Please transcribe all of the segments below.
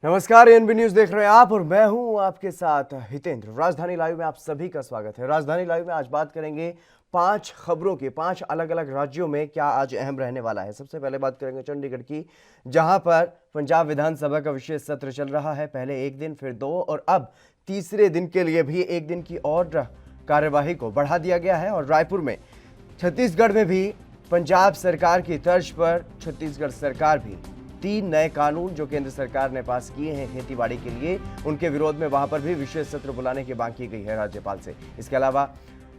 नमस्कार, ANB news देख रहे हैं आप और मैं हूं आपके साथ हितेंद्र। राजधानी लाइव में आप सभी का स्वागत है। राजधानी लाइव में आज बात करेंगे 5 खबरों की। 5 अलग अलग राज्यों में क्या आज अहम रहने वाला है। सबसे पहले बात करेंगे चंडीगढ़ की, जहां पर पंजाब विधानसभा का विशेष सत्र चल रहा है। पहले एक दिन, फिर 2 और अब तीसरे दिन के लिए भी एक दिन की और कार्यवाही को बढ़ा दिया गया है। और रायपुर में, छत्तीसगढ़ में भी पंजाब सरकार की तर्ज पर छत्तीसगढ़ सरकार भी 3 नए कानून जो केंद्र सरकार ने पास किए हैं खेतीबाड़ी के लिए, उनके विरोध में वहां पर भी विशेष सत्र बुलाने की मांग की गई है राज्यपाल से। इसके अलावा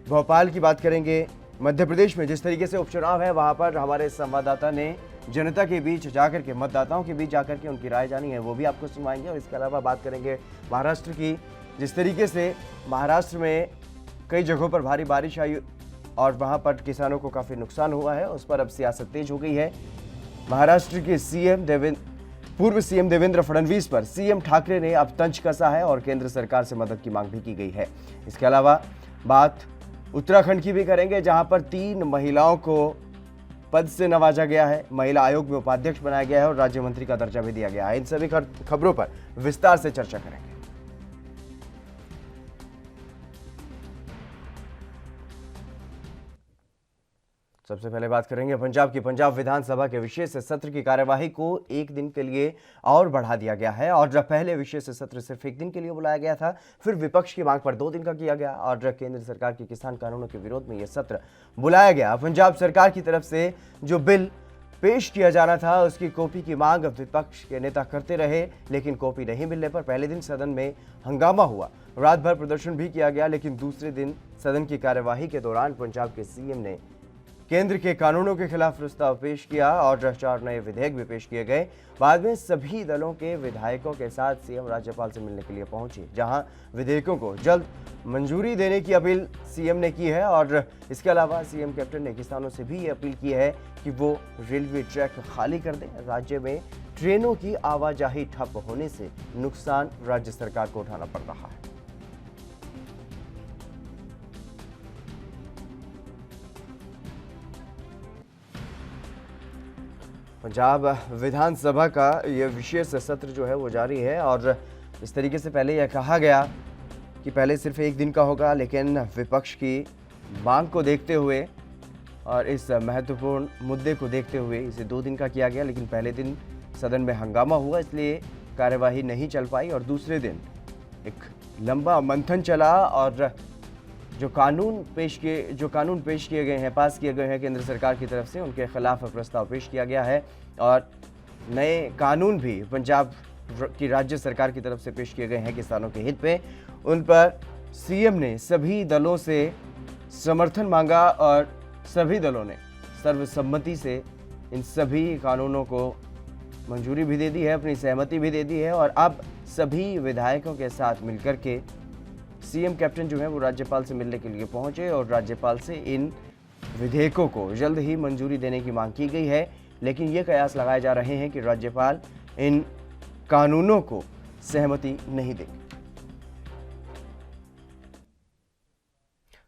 भोपाल की बात करेंगे। मध्य प्रदेश में जिस तरीके से उपचुनाव है, वहां पर हमारे संवाददाता ने जनता के बीच जाकर के, मतदाताओं के बीच जाकर के उनकी राय जानी है, वो भी आपको सुनवाएंगे। और इसके अलावा बात करेंगे महाराष्ट्र की, जिस तरीके से महाराष्ट्र में कई जगहों पर भारी बारिश आई और वहां पर किसानों को काफी नुकसान हुआ है, उस पर अब सियासत तेज हो गई है। महाराष्ट्र के पूर्व सीएम देवेंद्र फडणवीस पर सीएम ठाकरे ने अब तंज कसा है और केंद्र सरकार से मदद की मांग भी की गई है। इसके अलावा बात उत्तराखंड की भी करेंगे, जहां पर 3 महिलाओं को पद से नवाजा गया है, महिला आयोग में उपाध्यक्ष बनाया गया है और राज्य मंत्री का दर्जा भी दिया गया है। इन सभी खबरों पर विस्तार से चर्चा करेंगे। सबसे पहले बात करेंगे पंजाब की। पंजाब विधानसभा के विशेष सत्र की कार्यवाही को एक दिन के लिए और बढ़ा दिया गया है। और जब पहले विशेष सत्र सिर्फ एक दिन के लिए बुलाया गया था, फिर विपक्ष की मांग पर 2 दिन का किया गया और केंद्र सरकार के किसान कानूनों के विरोध में यह सत्र बुलाया गया। पंजाब सरकार की तरफ से जो बिल पेश किया जाना था, उसकी कॉपी की मांग विपक्ष के नेता करते रहे, लेकिन कॉपी नहीं मिलने पर पहले दिन सदन में हंगामा हुआ। रात भर प्रदर्शन भी किया गया, लेकिन दूसरे दिन सदन की कार्यवाही के दौरान पंजाब के सीएम ने केंद्र के कानूनों के खिलाफ प्रस्ताव पेश किया और 4 नए विधेयक भी पेश किए गए। बाद में सभी दलों के विधायकों के साथ सीएम राज्यपाल से मिलने के लिए पहुंचे, जहां विधेयकों को जल्द मंजूरी देने की अपील सीएम ने की है। और इसके अलावा सीएम कैप्टन ने किसानों से भी ये अपील की है कि वो रेलवे ट्रैक खाली कर दें। राज्य में ट्रेनों की आवाजाही ठप होने से नुकसान राज्य सरकार को उठाना पड़ रहा है। पंजाब विधानसभा का ये विशेष सत्र जो है वो जारी है। और इस तरीके से पहले यह कहा गया कि पहले सिर्फ एक दिन का होगा, लेकिन विपक्ष की मांग को देखते हुए और इस महत्वपूर्ण मुद्दे को देखते हुए इसे 2 दिन का किया गया। लेकिन पहले दिन सदन में हंगामा हुआ, इसलिए कार्यवाही नहीं चल पाई और दूसरे दिन एक लंबा मंथन चला और जो कानून पेश किए गए हैं, पास किए गए हैं केंद्र सरकार की तरफ से, उनके खिलाफ प्रस्ताव पेश किया गया है। और नए कानून भी पंजाब की राज्य सरकार की तरफ से पेश किए गए हैं किसानों के हित में। उन पर सीएम ने सभी दलों से समर्थन मांगा और सभी दलों ने सर्वसम्मति से इन सभी कानूनों को मंजूरी भी दे दी है, अपनी सहमति भी दे दी है। और अब सभी विधायकों के साथ मिलकर के सीएम कैप्टन जो है वो राज्यपाल से मिलने के लिए पहुंचे और राज्यपाल से इन विधेयकों को जल्द ही मंजूरी देने की मांग की गई है। लेकिन ये कयास लगाए जा रहे हैं कि राज्यपाल इन कानूनों को सहमति नहीं देंगे।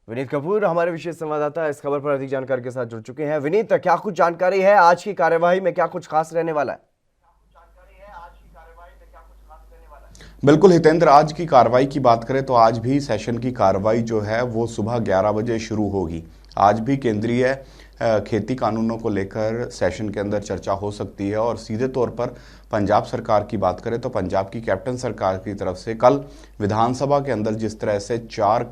विनीत कपूर हमारे विशेष संवाददाता इस खबर पर अधिक जानकारी के साथ जुड़ चुके हैं। विनीत, क्या कुछ जानकारी है आज की कार्यवाही में, क्या कुछ खास रहने वाला है? बिल्कुल हितेंद्र, आज की कार्रवाई की बात करें तो आज भी सेशन की कार्रवाई जो है वो सुबह 11 बजे शुरू होगी। आज भी केंद्रीय खेती कानूनों को लेकर सेशन के अंदर चर्चा हो सकती है। और सीधे तौर पर पंजाब सरकार की बात करें तो पंजाब की कैप्टन सरकार की तरफ से कल विधानसभा के अंदर जिस तरह से 4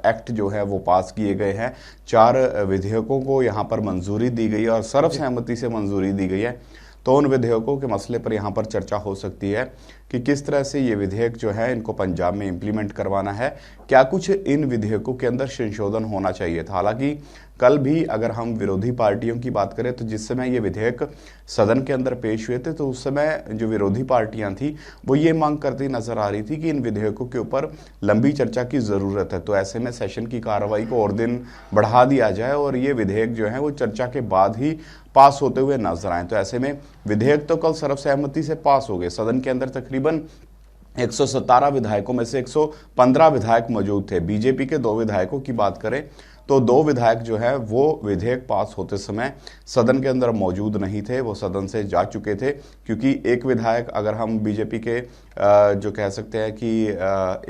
एक्ट जो है वो पास किए गए हैं, 4 विधेयकों को यहाँ पर मंजूरी दी गई है और सर्वसहमति से मंजूरी दी गई है, तो उन विधेयकों के मसले पर यहाँ पर चर्चा हो सकती है कि किस तरह से ये विधेयक जो है इनको पंजाब में इम्प्लीमेंट करवाना है, क्या कुछ इन विधेयकों के अंदर संशोधन होना चाहिए था। हालांकि कल भी अगर हम विरोधी पार्टियों की बात करें तो जिस समय ये विधेयक सदन के अंदर पेश हुए थे, तो उस समय जो विरोधी पार्टियां थी वो ये मांग करती नजर आ रही थी कि इन विधेयकों के ऊपर लंबी चर्चा की ज़रूरत है। तो ऐसे में सेशन की कार्रवाई को और दिन बढ़ा दिया जाए और ये विधेयक जो है वो चर्चा के बाद ही पास होते हुए नजर आए। तो ऐसे में विधेयक तो कल सर्वसहमति से पास हो गए। सदन के अंदर तकरीबन 117 विधायकों में से 115 विधायक मौजूद थे। बीजेपी के 2 विधायकों की बात करें तो 2 विधायक जो है वो विधेयक पास होते समय सदन के अंदर मौजूद नहीं थे, वो सदन से जा चुके थे, क्योंकि एक विधायक, अगर हम बीजेपी के जो कह सकते हैं कि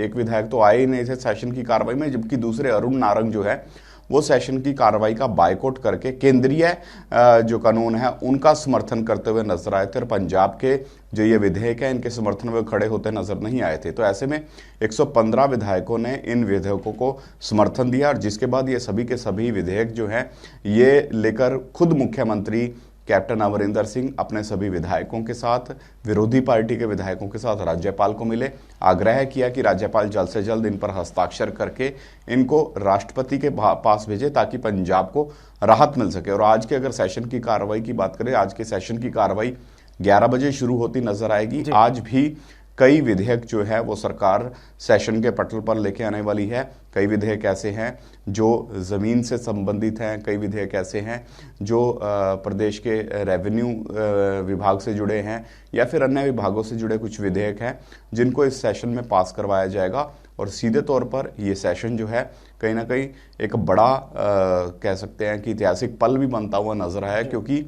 एक विधायक तो आए ही नहीं थे सेशन की कार्रवाई में, जबकि दूसरे अरुण नारंग जो है वो सेशन की कार्रवाई का बायकॉट करके केंद्रीय जो कानून है उनका समर्थन करते हुए नजर आए थे, और पंजाब के जो ये विधेयक है इनके समर्थन में खड़े होते नजर नहीं आए थे। तो ऐसे में 115 विधायकों ने इन विधेयकों को समर्थन दिया, और जिसके बाद ये सभी के सभी विधेयक जो हैं ये लेकर खुद मुख्यमंत्री कैप्टन अमरिंदर सिंह अपने सभी विधायकों के साथ, विरोधी पार्टी के विधायकों के साथ राज्यपाल को मिले, आग्रह किया कि राज्यपाल जल्द से जल्द इन पर हस्ताक्षर करके इनको राष्ट्रपति के पास भेजे ताकि पंजाब को राहत मिल सके। और आज के अगर सेशन की कार्रवाई की बात करें, आज के सेशन की कार्रवाई 11 बजे शुरू होती नजर आएगी। आज भी कई विधेयक जो है वो सरकार सेशन के पटल पर लेके आने वाली है। कई विधेयक ऐसे हैं जो ज़मीन से संबंधित हैं, कई विधेयक ऐसे हैं जो प्रदेश के रेवेन्यू विभाग से जुड़े हैं, या फिर अन्य विभागों से जुड़े कुछ विधेयक हैं जिनको इस सेशन में पास करवाया जाएगा। और सीधे तौर पर ये सेशन जो है कहीं ना कहीं एक बड़ा कह सकते हैं कि ऐतिहासिक पल भी बनता हुआ नजर आया, क्योंकि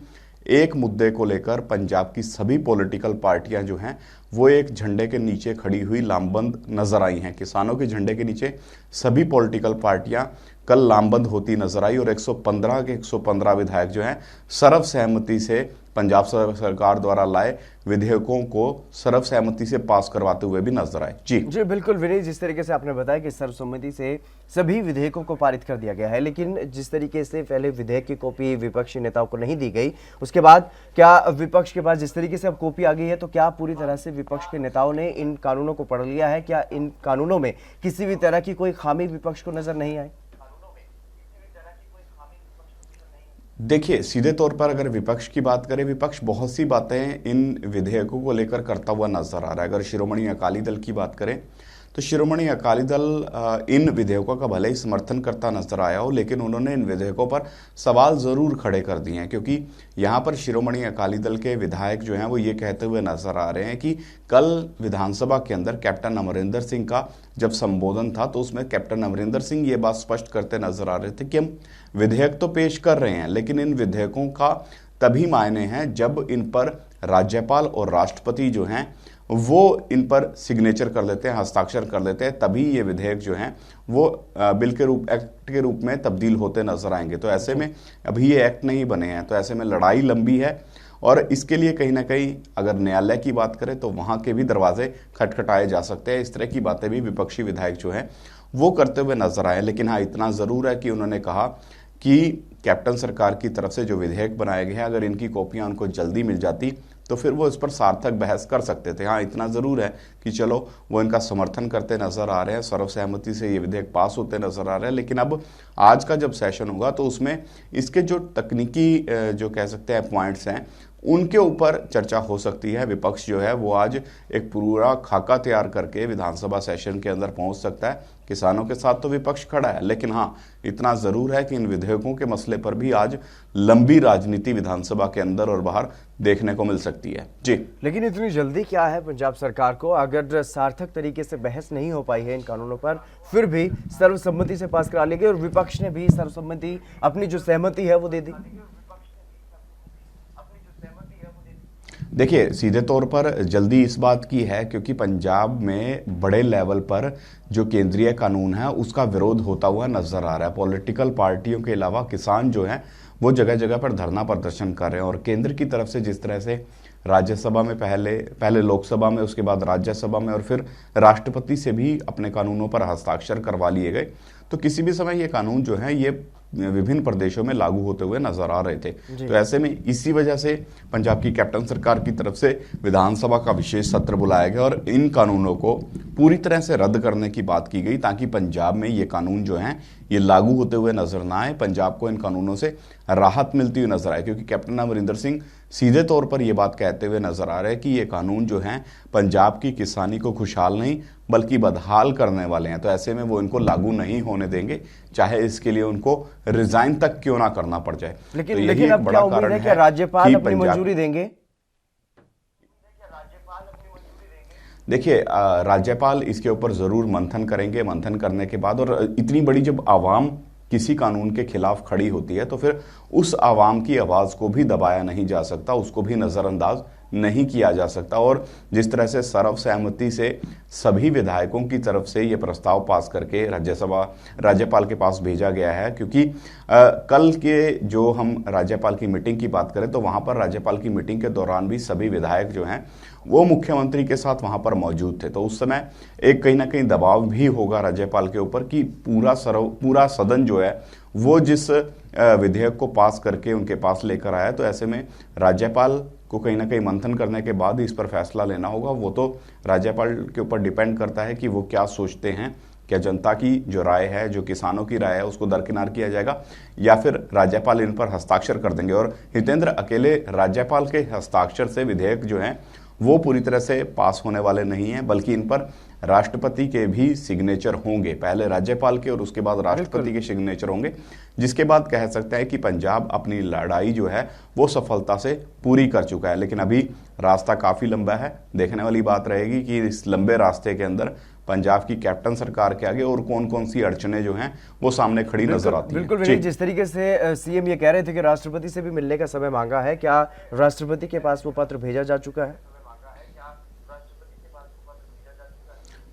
एक मुद्दे को लेकर पंजाब की सभी पॉलिटिकल पार्टियां जो हैं वो एक झंडे के नीचे खड़ी हुई लामबंद नजर आई हैं। किसानों के झंडे के नीचे सभी पॉलिटिकल पार्टियां कल लामबंद होती नजर आई, और 115 के 115 विधायक जो हैं सर्वसहमति से पंजाब सरकार द्वारा लाए विधेयकों को सर्वसहमति से पास करवाते हुए भी नजर आए। जी बिल्कुल विनीत, जिस तरीके से आपने बताया कि सर्वसम्मति से सभी विधेयकों को पारित कर दिया गया है, लेकिन जिस तरीके से पहले विधेयक की कॉपी विपक्षी नेताओं को नहीं दी गई, उसके बाद क्या विपक्ष के पास जिस तरीके से अब कॉपी आ गई है, तो क्या पूरी तरह से विपक्ष के नेताओं ने इन कानूनों को पढ़ लिया है? क्या इन कानूनों में किसी भी तरह की कोई खामी विपक्ष को नजर नहीं आई? देखिए, सीधे तौर पर अगर विपक्ष की बात करें, विपक्ष बहुत सी बातें इन विधेयकों को लेकर करता हुआ नजर आ रहा है। अगर शिरोमणि अकाली दल की बात करें तो शिरोमणि अकाली दल इन विधेयकों का भले ही समर्थन करता नजर आया हो, लेकिन उन्होंने इन विधेयकों पर सवाल जरूर खड़े कर दिए हैं, क्योंकि यहाँ पर शिरोमणि अकाली दल के विधायक जो हैं वो ये कहते हुए नजर आ रहे हैं कि कल विधानसभा के अंदर कैप्टन अमरिंदर सिंह का जब संबोधन था तो उसमें कैप्टन अमरिंदर सिंह ये बात स्पष्ट करते नजर आ रहे थे कि हम विधेयक तो पेश कर रहे हैं, लेकिन इन विधेयकों का तभी मायने हैं जब इन पर राज्यपाल और राष्ट्रपति जो हैं वो इन पर सिग्नेचर कर लेते हैं, हस्ताक्षर कर लेते हैं, तभी ये विधेयक जो हैं वो बिल के रूप, एक्ट के रूप में तब्दील होते नजर आएंगे। तो ऐसे में अभी ये एक्ट नहीं बने हैं, तो ऐसे में लड़ाई लंबी है, और इसके लिए कहीं ना कहीं अगर न्यायालय की बात करें तो वहां के भी दरवाजे खटखटाए जा सकते हैं। इस तरह की बातें भी विपक्षी विधायक जो हैं वो करते हुए नजर आए। लेकिन हाँ, इतना जरूर है कि उन्होंने कहा कि कैप्टन सरकार की तरफ से जो विधेयक बनाए गए हैं, अगर इनकी कॉपियां उनको जल्दी मिल जाती तो फिर वो इस पर सार्थक बहस कर सकते थे। हाँ, इतना ज़रूर है कि चलो वो इनका समर्थन करते नज़र आ रहे हैं, सर्वसहमति से ये विधेयक पास होते नज़र आ रहे हैं। लेकिन अब आज का जब सेशन होगा तो उसमें इसके जो तकनीकी जो कह सकते हैं पॉइंट्स हैं उनके ऊपर चर्चा हो सकती है। विपक्ष जो है वो आज एक पूरा खाका तैयार करके विधानसभा सेशन के अंदर पहुंच सकता है। किसानों के साथ तो विपक्ष खड़ा है, लेकिन हाँ, इतना जरूर है कि इन विधेयकों के मसले पर भी आज लंबी राजनीति विधानसभा के अंदर और बाहर देखने को मिल सकती है। जी, लेकिन इतनी जल्दी क्या है पंजाब सरकार को? अगर सार्थक तरीके से बहस नहीं हो पाई है इन कानूनों पर, फिर भी सर्वसम्मति से पास करा ली गई और विपक्ष ने भी सर्वसम्मति अपनी जो सहमति है वो दे दी। देखिए, सीधे तौर पर जल्दी इस बात की है क्योंकि पंजाब में बड़े लेवल पर जो केंद्रीय कानून है उसका विरोध होता हुआ नजर आ रहा है। पॉलिटिकल पार्टियों के अलावा किसान जो हैं वो जगह जगह पर धरना प्रदर्शन कर रहे हैं, और केंद्र की तरफ से जिस तरह से राज्यसभा में पहले लोकसभा में, उसके बाद राज्यसभा में और फिर राष्ट्रपति से भी अपने कानूनों पर हस्ताक्षर करवा लिए गए, तो किसी भी समय ये कानून जो है ये विभिन्न प्रदेशों में लागू होते हुए नजर आ रहे थे। तो ऐसे में इसी वजह से पंजाब की कैप्टन सरकार की तरफ से विधानसभा का विशेष सत्र बुलाया गया और इन कानूनों को पूरी तरह से रद्द करने की बात की गई ताकि पंजाब में ये कानून जो हैं ये लागू होते हुए नजर ना आए, पंजाब को इन कानूनों से राहत मिलती हुई नजर आए। क्योंकि कैप्टन अमरिंदर सिंह सीधे तौर पर यह बात कहते हुए नजर आ रहे हैं कि ये कानून जो हैं पंजाब की किसानी को खुशहाल नहीं बल्कि बदहाल करने वाले हैं। तो ऐसे में वो इनको लागू नहीं होने देंगे, चाहे इसके लिए उनको रिजाइन तक क्यों ना करना पड़ जाए। लेकिन अब क्या उम्मीद है कि राज्यपाल अपनी मंजूरी देंगे? देखिए, राज्यपाल इसके ऊपर जरूर मंथन करेंगे। मंथन करने के बाद और इतनी बड़ी जब आवाम किसी कानून के खिलाफ खड़ी होती है तो फिर उस आवाम की आवाज़ को भी दबाया नहीं जा सकता, उसको भी नज़रअंदाज नहीं किया जा सकता। और जिस तरह से सर्वसहमति से सभी विधायकों की तरफ से ये प्रस्ताव पास करके राज्यपाल के पास भेजा गया है, क्योंकि कल के जो हम राज्यपाल की मीटिंग की बात करें तो वहाँ पर राज्यपाल की मीटिंग के दौरान भी सभी विधायक जो हैं वो मुख्यमंत्री के साथ वहाँ पर मौजूद थे। तो उस समय एक कहीं ना कहीं दबाव भी होगा राज्यपाल के ऊपर कि पूरा सदन जो है वो जिस विधेयक को पास करके उनके पास लेकर आया, तो ऐसे में राज्यपाल को कहीं ना कहीं मंथन करने के बाद ही इस पर फैसला लेना होगा। वो तो राज्यपाल के ऊपर डिपेंड करता है कि वो क्या सोचते हैं, क्या जनता की जो राय है, जो किसानों की राय है, उसको दरकिनार किया जाएगा या फिर राज्यपाल इन पर हस्ताक्षर कर देंगे। और हितेंद्र, अकेले राज्यपाल के हस्ताक्षर से विधेयक जो हैं वो पूरी तरह से पास होने वाले नहीं हैं, बल्कि इन पर राष्ट्रपति के भी सिग्नेचर होंगे, पहले राज्यपाल के और उसके बाद राष्ट्रपति के सिग्नेचर होंगे, जिसके बाद कह सकते हैं कि पंजाब अपनी लड़ाई जो है वो सफलता से पूरी कर चुका है। लेकिन अभी रास्ता काफ़ी लंबा है। देखने वाली बात रहेगी कि इस लंबे रास्ते के अंदर पंजाब की कैप्टन सरकार के आगे और कौन कौन सी अड़चने जो हैं वो सामने खड़ी नजर आती हैं। बिल्कुल विनीत, जिस तरीके से सीएम ये कह रहे थे कि राष्ट्रपति से भी मिलने का समय मांगा है, क्या राष्ट्रपति के पास वो पत्र भेजा जा चुका है?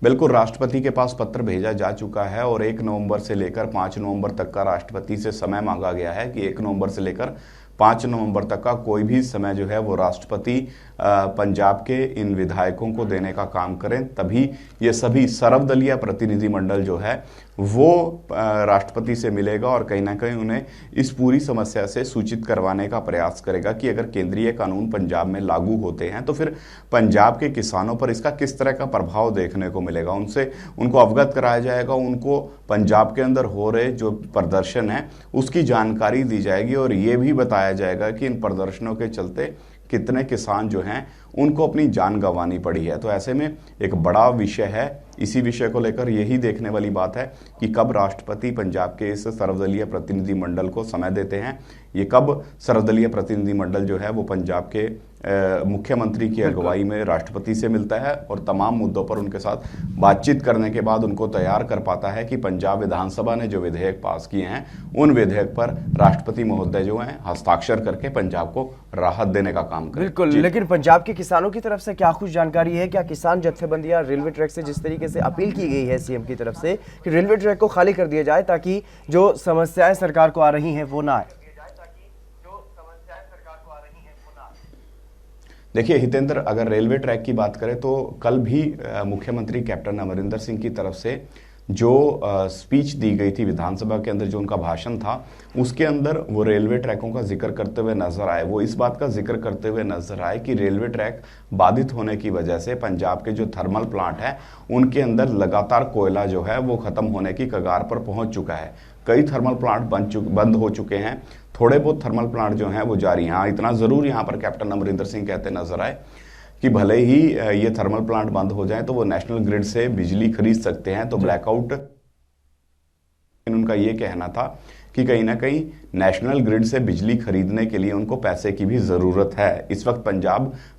बिल्कुल, राष्ट्रपति के पास पत्र भेजा जा चुका है और 1 नवंबर से लेकर 5 नवंबर तक का राष्ट्रपति से समय मांगा गया है कि 1 नवंबर से लेकर 5 नवंबर तक का कोई भी समय जो है वो राष्ट्रपति पंजाब के इन विधायकों को देने का काम करें, तभी ये सभी सर्वदलीय प्रतिनिधिमंडल जो है वो राष्ट्रपति से मिलेगा और कहीं ना कहीं उन्हें इस पूरी समस्या से सूचित करवाने का प्रयास करेगा कि अगर केंद्रीय कानून पंजाब में लागू होते हैं तो फिर पंजाब के किसानों पर इसका किस तरह का प्रभाव देखने को मिलेगा। उनको अवगत कराया जाएगा, उनको पंजाब के अंदर हो रहे जो प्रदर्शन है उसकी जानकारी दी जाएगी और ये भी बताया जाएगा कि इन प्रदर्शनों के चलते कितने किसान जो हैं उनको अपनी जान गंवानी पड़ी है। तो ऐसे में एक बड़ा विषय है, इसी विषय को लेकर यही देखने वाली बात है कि कब राष्ट्रपति पंजाब के इस सर्वदलीय प्रतिनिधिमंडल को समय देते हैं, ये कब सर्वदलीय प्रतिनिधिमंडल जो है वो पंजाब के मुख्यमंत्री की अगुवाई में राष्ट्रपति से मिलता है और तमाम मुद्दों पर उनके साथ बातचीत करने के बाद उनको तैयार कर पाता है कि पंजाब विधानसभा ने जो विधेयक पास किए हैं उन विधेयक पर राष्ट्रपति महोदय जो हैं हस्ताक्षर करके पंजाब को राहत देने का काम करें। बिल्कुल, लेकिन पंजाब के किसानों की तरफ से क्या कुछ जानकारी है? क्या किसान जत्थेबंदियां रेलवे ट्रैक से जिस तरीके से अपील की गई है सीएम की तरफ से कि रेलवे ट्रैक को खाली कर दिया जाए ताकि जो समस्याएं सरकार को आ रही हैं वो ना आए? देखिए हितेंद्र, अगर रेलवे ट्रैक की बात करें तो कल भी मुख्यमंत्री कैप्टन अमरिंदर सिंह की तरफ से जो स्पीच दी गई थी विधानसभा के अंदर, जो उनका भाषण था उसके अंदर वो रेलवे ट्रैकों का जिक्र करते हुए नजर आए। वो इस बात का जिक्र करते हुए नजर आए कि रेलवे ट्रैक बाधित होने की वजह से पंजाब के जो थर्मल प्लांट है उनके अंदर लगातार कोयला जो है वो खत्म होने की कगार पर पहुंच चुका है। कई थर्मल प्लांट बंद हो चुके हैं, थोड़े बहुत थर्मल प्लांट जो हैं वो जारी हैं। हाँ, इतना ज़रूर यहाँ पर कैप्टन अमरिंदर सिंह कहते नजर आए कि भले ही ये थर्मल प्लांट बंद हो जाए तो वो नेशनल ग्रिड से बिजली खरीद सकते हैं, तो ब्लैकआउट उनका ये कहना था कि कहीं ना कहीं नेशनल ग्रिड से बिजली खरीदने के लिए उनको पैसे की भी ज़रूरत है। इस वक्त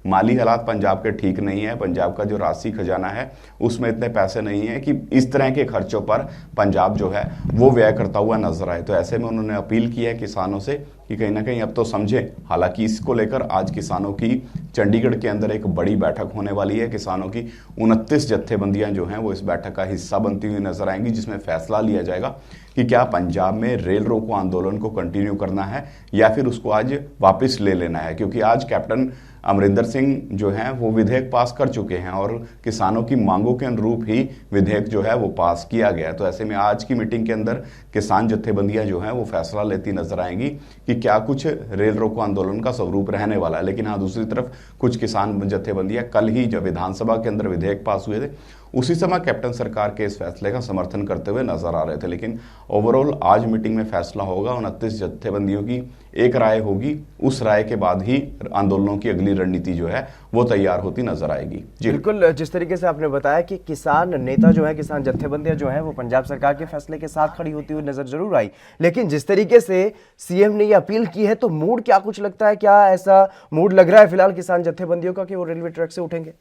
माली हालात पंजाब के ठीक नहीं है, पंजाब का जो राशि खजाना है उसमें इतने पैसे नहीं है कि इस तरह के खर्चों पर पंजाब जो है वो व्यय करता हुआ नजर आए। तो ऐसे में उन्होंने अपील की है किसानों से कि कहीं ना कहीं अब तो समझें। हालांकि इसको लेकर आज किसानों की चंडीगढ़ के अंदर एक बड़ी बैठक होने वाली है। किसानों की 29 जत्थेबंदियां जो हैं वो इस बैठक का हिस्सा बनती हुई नजर आएंगी, जिसमें फैसला लिया जाएगा कि क्या पंजाब में रेल रोको आंदोलन को कंटिन्यू करना है या फिर उसको आज वापस ले लेना है। क्योंकि आज कैप्टन अमरिंदर सिंह जो हैं वो विधेयक पास कर चुके हैं और किसानों की मांगों के अनुरूप ही विधेयक जो है वो पास किया गया। तो ऐसे में आज की मीटिंग के अंदर किसान जत्थेबंदियां जो हैं वो फैसला लेती नजर आएंगी कि क्या कुछ रेल रोको आंदोलन का स्वरूप रहने वाला है। लेकिन हाँ, दूसरी तरफ कुछ किसान जत्थेबंदियां कल ही जब विधानसभा के अंदर विधेयक पास हुए थे उसी समय कैप्टन सरकार के इस फैसले का समर्थन करते हुए नजर आ रहे थे। लेकिन ओवरऑल आज मीटिंग में फैसला होगा, 29 जत्थेबंदियों की एक राय होगी, उस राय के बाद ही आंदोलनों की अगली रणनीति जो है वो तैयार होती नजर आएगी। जी बिल्कुल, जिस तरीके से आपने बताया कि किसान नेता जो है, किसान जत्थेबंदियां जो है वो पंजाब सरकार के फैसले के साथ खड़ी होती हुई नजर जरूर आई, लेकिन जिस तरीके से सीएम ने ये अपील की है तो मूड क्या कुछ लगता है, क्या ऐसा मूड लग रहा है फिलहाल किसान जत्थेबंदियों का कि वो रेलवे ट्रैक से उठेंगे?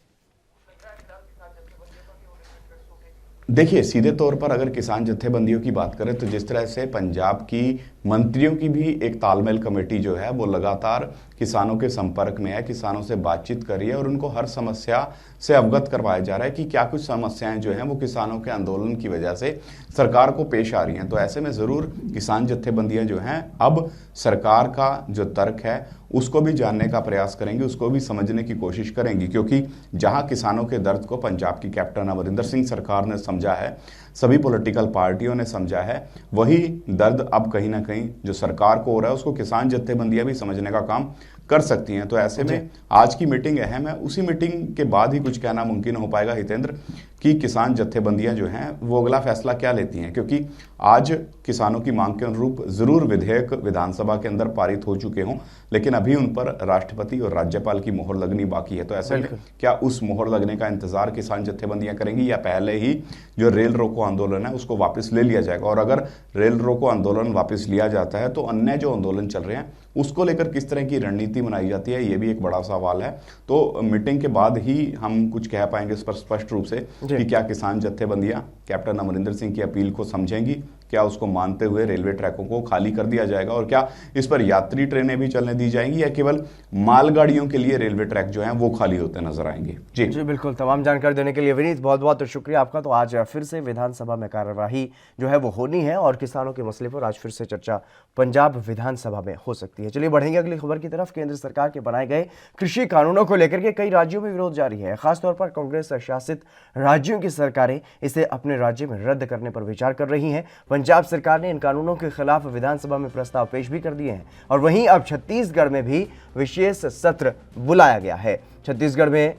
देखिए, सीधे तौर पर अगर किसान जत्थेबंदियों की बात करें तो जिस तरह से पंजाब की मंत्रियों की भी एक तालमेल कमेटी जो है वो लगातार किसानों के संपर्क में है, किसानों से बातचीत कर रही है और उनको हर समस्या से अवगत करवाया जा रहा है कि क्या कुछ समस्याएं जो हैं वो किसानों के आंदोलन की वजह से सरकार को पेश आ रही हैं। तो ऐसे में ज़रूर किसान जत्थेबंदियां जो हैं अब सरकार का जो तर्क है उसको भी जानने का प्रयास करेंगी, उसको भी समझने की कोशिश करेंगी, क्योंकि जहां किसानों के दर्द को पंजाब की कैप्टन अमरिंदर सिंह सरकार ने समझा है, सभी पॉलिटिकल पार्टियों ने समझा है, वही दर्द अब कहीं ना कहीं जो सरकार को हो रहा है उसको किसान जत्थेबंदियां भी समझने का काम कर सकती हैं। तो ऐसे में आज की मीटिंग अहम है, उसी मीटिंग के बाद ही कुछ कहना मुमकिन हो पाएगा हितेंद्र कि किसान जत्थेबंदियां जो हैं वो अगला फैसला क्या लेती हैं, क्योंकि आज किसानों की मांग के अनुरूप जरूर विधेयक विधानसभा के अंदर पारित हो चुके हों, लेकिन अभी उन पर राष्ट्रपति और राज्यपाल की मोहर लगनी बाकी है। तो ऐसे में क्या उस मोहर लगने का इंतजार किसान जत्थेबंदियां करेंगी या पहले ही जो रेल रोको आंदोलन है उसको वापस ले लिया जाएगा? और अगर रेल रोको आंदोलन वापस लिया जाता है तो अन्य जो आंदोलन चल रहे हैं उसको लेकर किस तरह की रणनीति बनाई जाती है, ये भी एक बड़ा सवाल है। तो मीटिंग के बाद ही हम कुछ कह पाएंगे इस पर स्पष्ट रूप से कि क्या किसान जत्थेबंदियां कैप्टन अमरिंदर सिंह की अपील को समझेंगी, क्या उसको मानते हुए रेलवे ट्रैकों को खाली कर दिया जाएगा और क्या इस पर यात्री ट्रेनें भी चलने दी जाएंगी या केवल मालगाड़ियों के लिए रेलवे ट्रैक जो हैं वो खाली होते नजर आएंगे। जी जी बिल्कुल, तमाम जानकारी देने के लिए विनीत बहुत बहुत शुक्रिया आपका। तो आज फिर से विधानसभा में कार्यवाही जो है वो होनी है और किसानों के मसले पर आज फिर से चर्चा पंजाब विधानसभा में हो सकती है। चलिए बढ़ेंगे अगली खबर की तरफ। केंद्र सरकार के बनाए गए कृषि कानूनों को लेकर के कई राज्यों में विरोध जारी है। खासतौर पर कांग्रेस शासित राज्यों की सरकारें इसे अपने राज्य में रद्द करने पर विचार कर रही हैं। पंजाब सरकार ने इन कानूनों के खिलाफ विधानसभा में प्रस्ताव पेश भी कर दिए हैं और वहीं अब छत्तीसगढ़ में भी विशेष सत्र बुलाया गया है। छत्तीसगढ़ में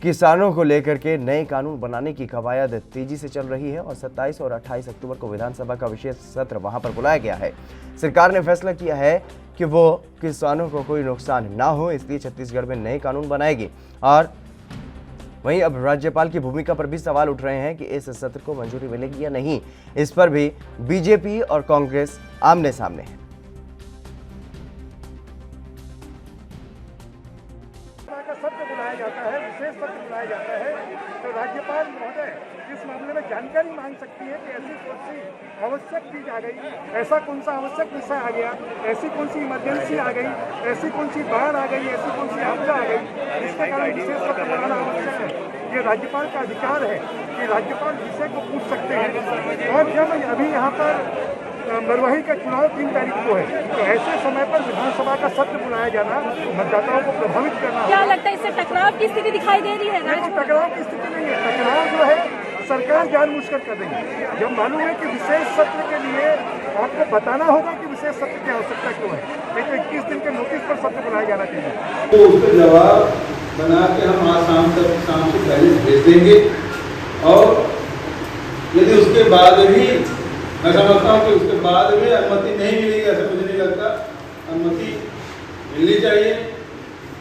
किसानों को लेकर के नए कानून बनाने की कवायद तेजी से चल रही है और 27 और 28 अक्टूबर को विधानसभा का विशेष सत्र वहां पर बुलाया गया है। सरकार ने फैसला किया है कि वो किसानों को कोई नुकसान ना हो, इसलिए छत्तीसगढ़ में नए कानून बनाएगी। और वहीं अब राज्यपाल की भूमिका पर भी सवाल उठ रहे हैं कि इस सत्र को मंजूरी मिलेगी या नहीं। इस पर भी बीजेपी और कांग्रेस आमने सामने है। का सत्र बुलाया जाता है, विशेष सत्र बुलाया जाता है, तो राज्यपाल महोदय इस मामले में जानकारी मांग सकती है कि ऐसी कौन सी आवश्यक चीज आ गई, ऐसा कौन सा आवश्यक विषय आ गया, ऐसी कौन सी इमरजेंसी आ गई, ऐसी कौन सी बाढ़ आ गई, ऐसी कौन सी आपदा आ गई जिसके कारण विशेष सत्र बुलाना आवश्यक है। ये राज्यपाल का अधिकार है कि राज्यपाल विषय को पूछ सकते हैं। और जब अभी यहाँ पर मरवाही का चुनाव 3 तारीख को है, तो ऐसे समय पर विधानसभा का सत्र बुलाया जाना मतदाताओं को प्रभावित करना। क्या लगता है इससे टकराव की स्थिति दिखाई दे रही है? टकराव की स्थिति नहीं है, टकराव जो है सरकार जानबूझकर कर रही है। जब मालूम है कि विशेष सत्र के लिए आपको बताना होगा कि विशेष सत्र की आवश्यकता क्यों है, नहीं तो 21 दिन के नोटिस पर सत्र बुलाया जाना चाहिए। तो उसका जवाब बना के हम आज शाम से पहले भेज देंगे और यदि उसके बाद भी मैं समझता हूँ कि उसके बाद भी अनुमति नहीं मिलेगी, ऐसा मुझे नहीं लगता। अनुमति मिलनी चाहिए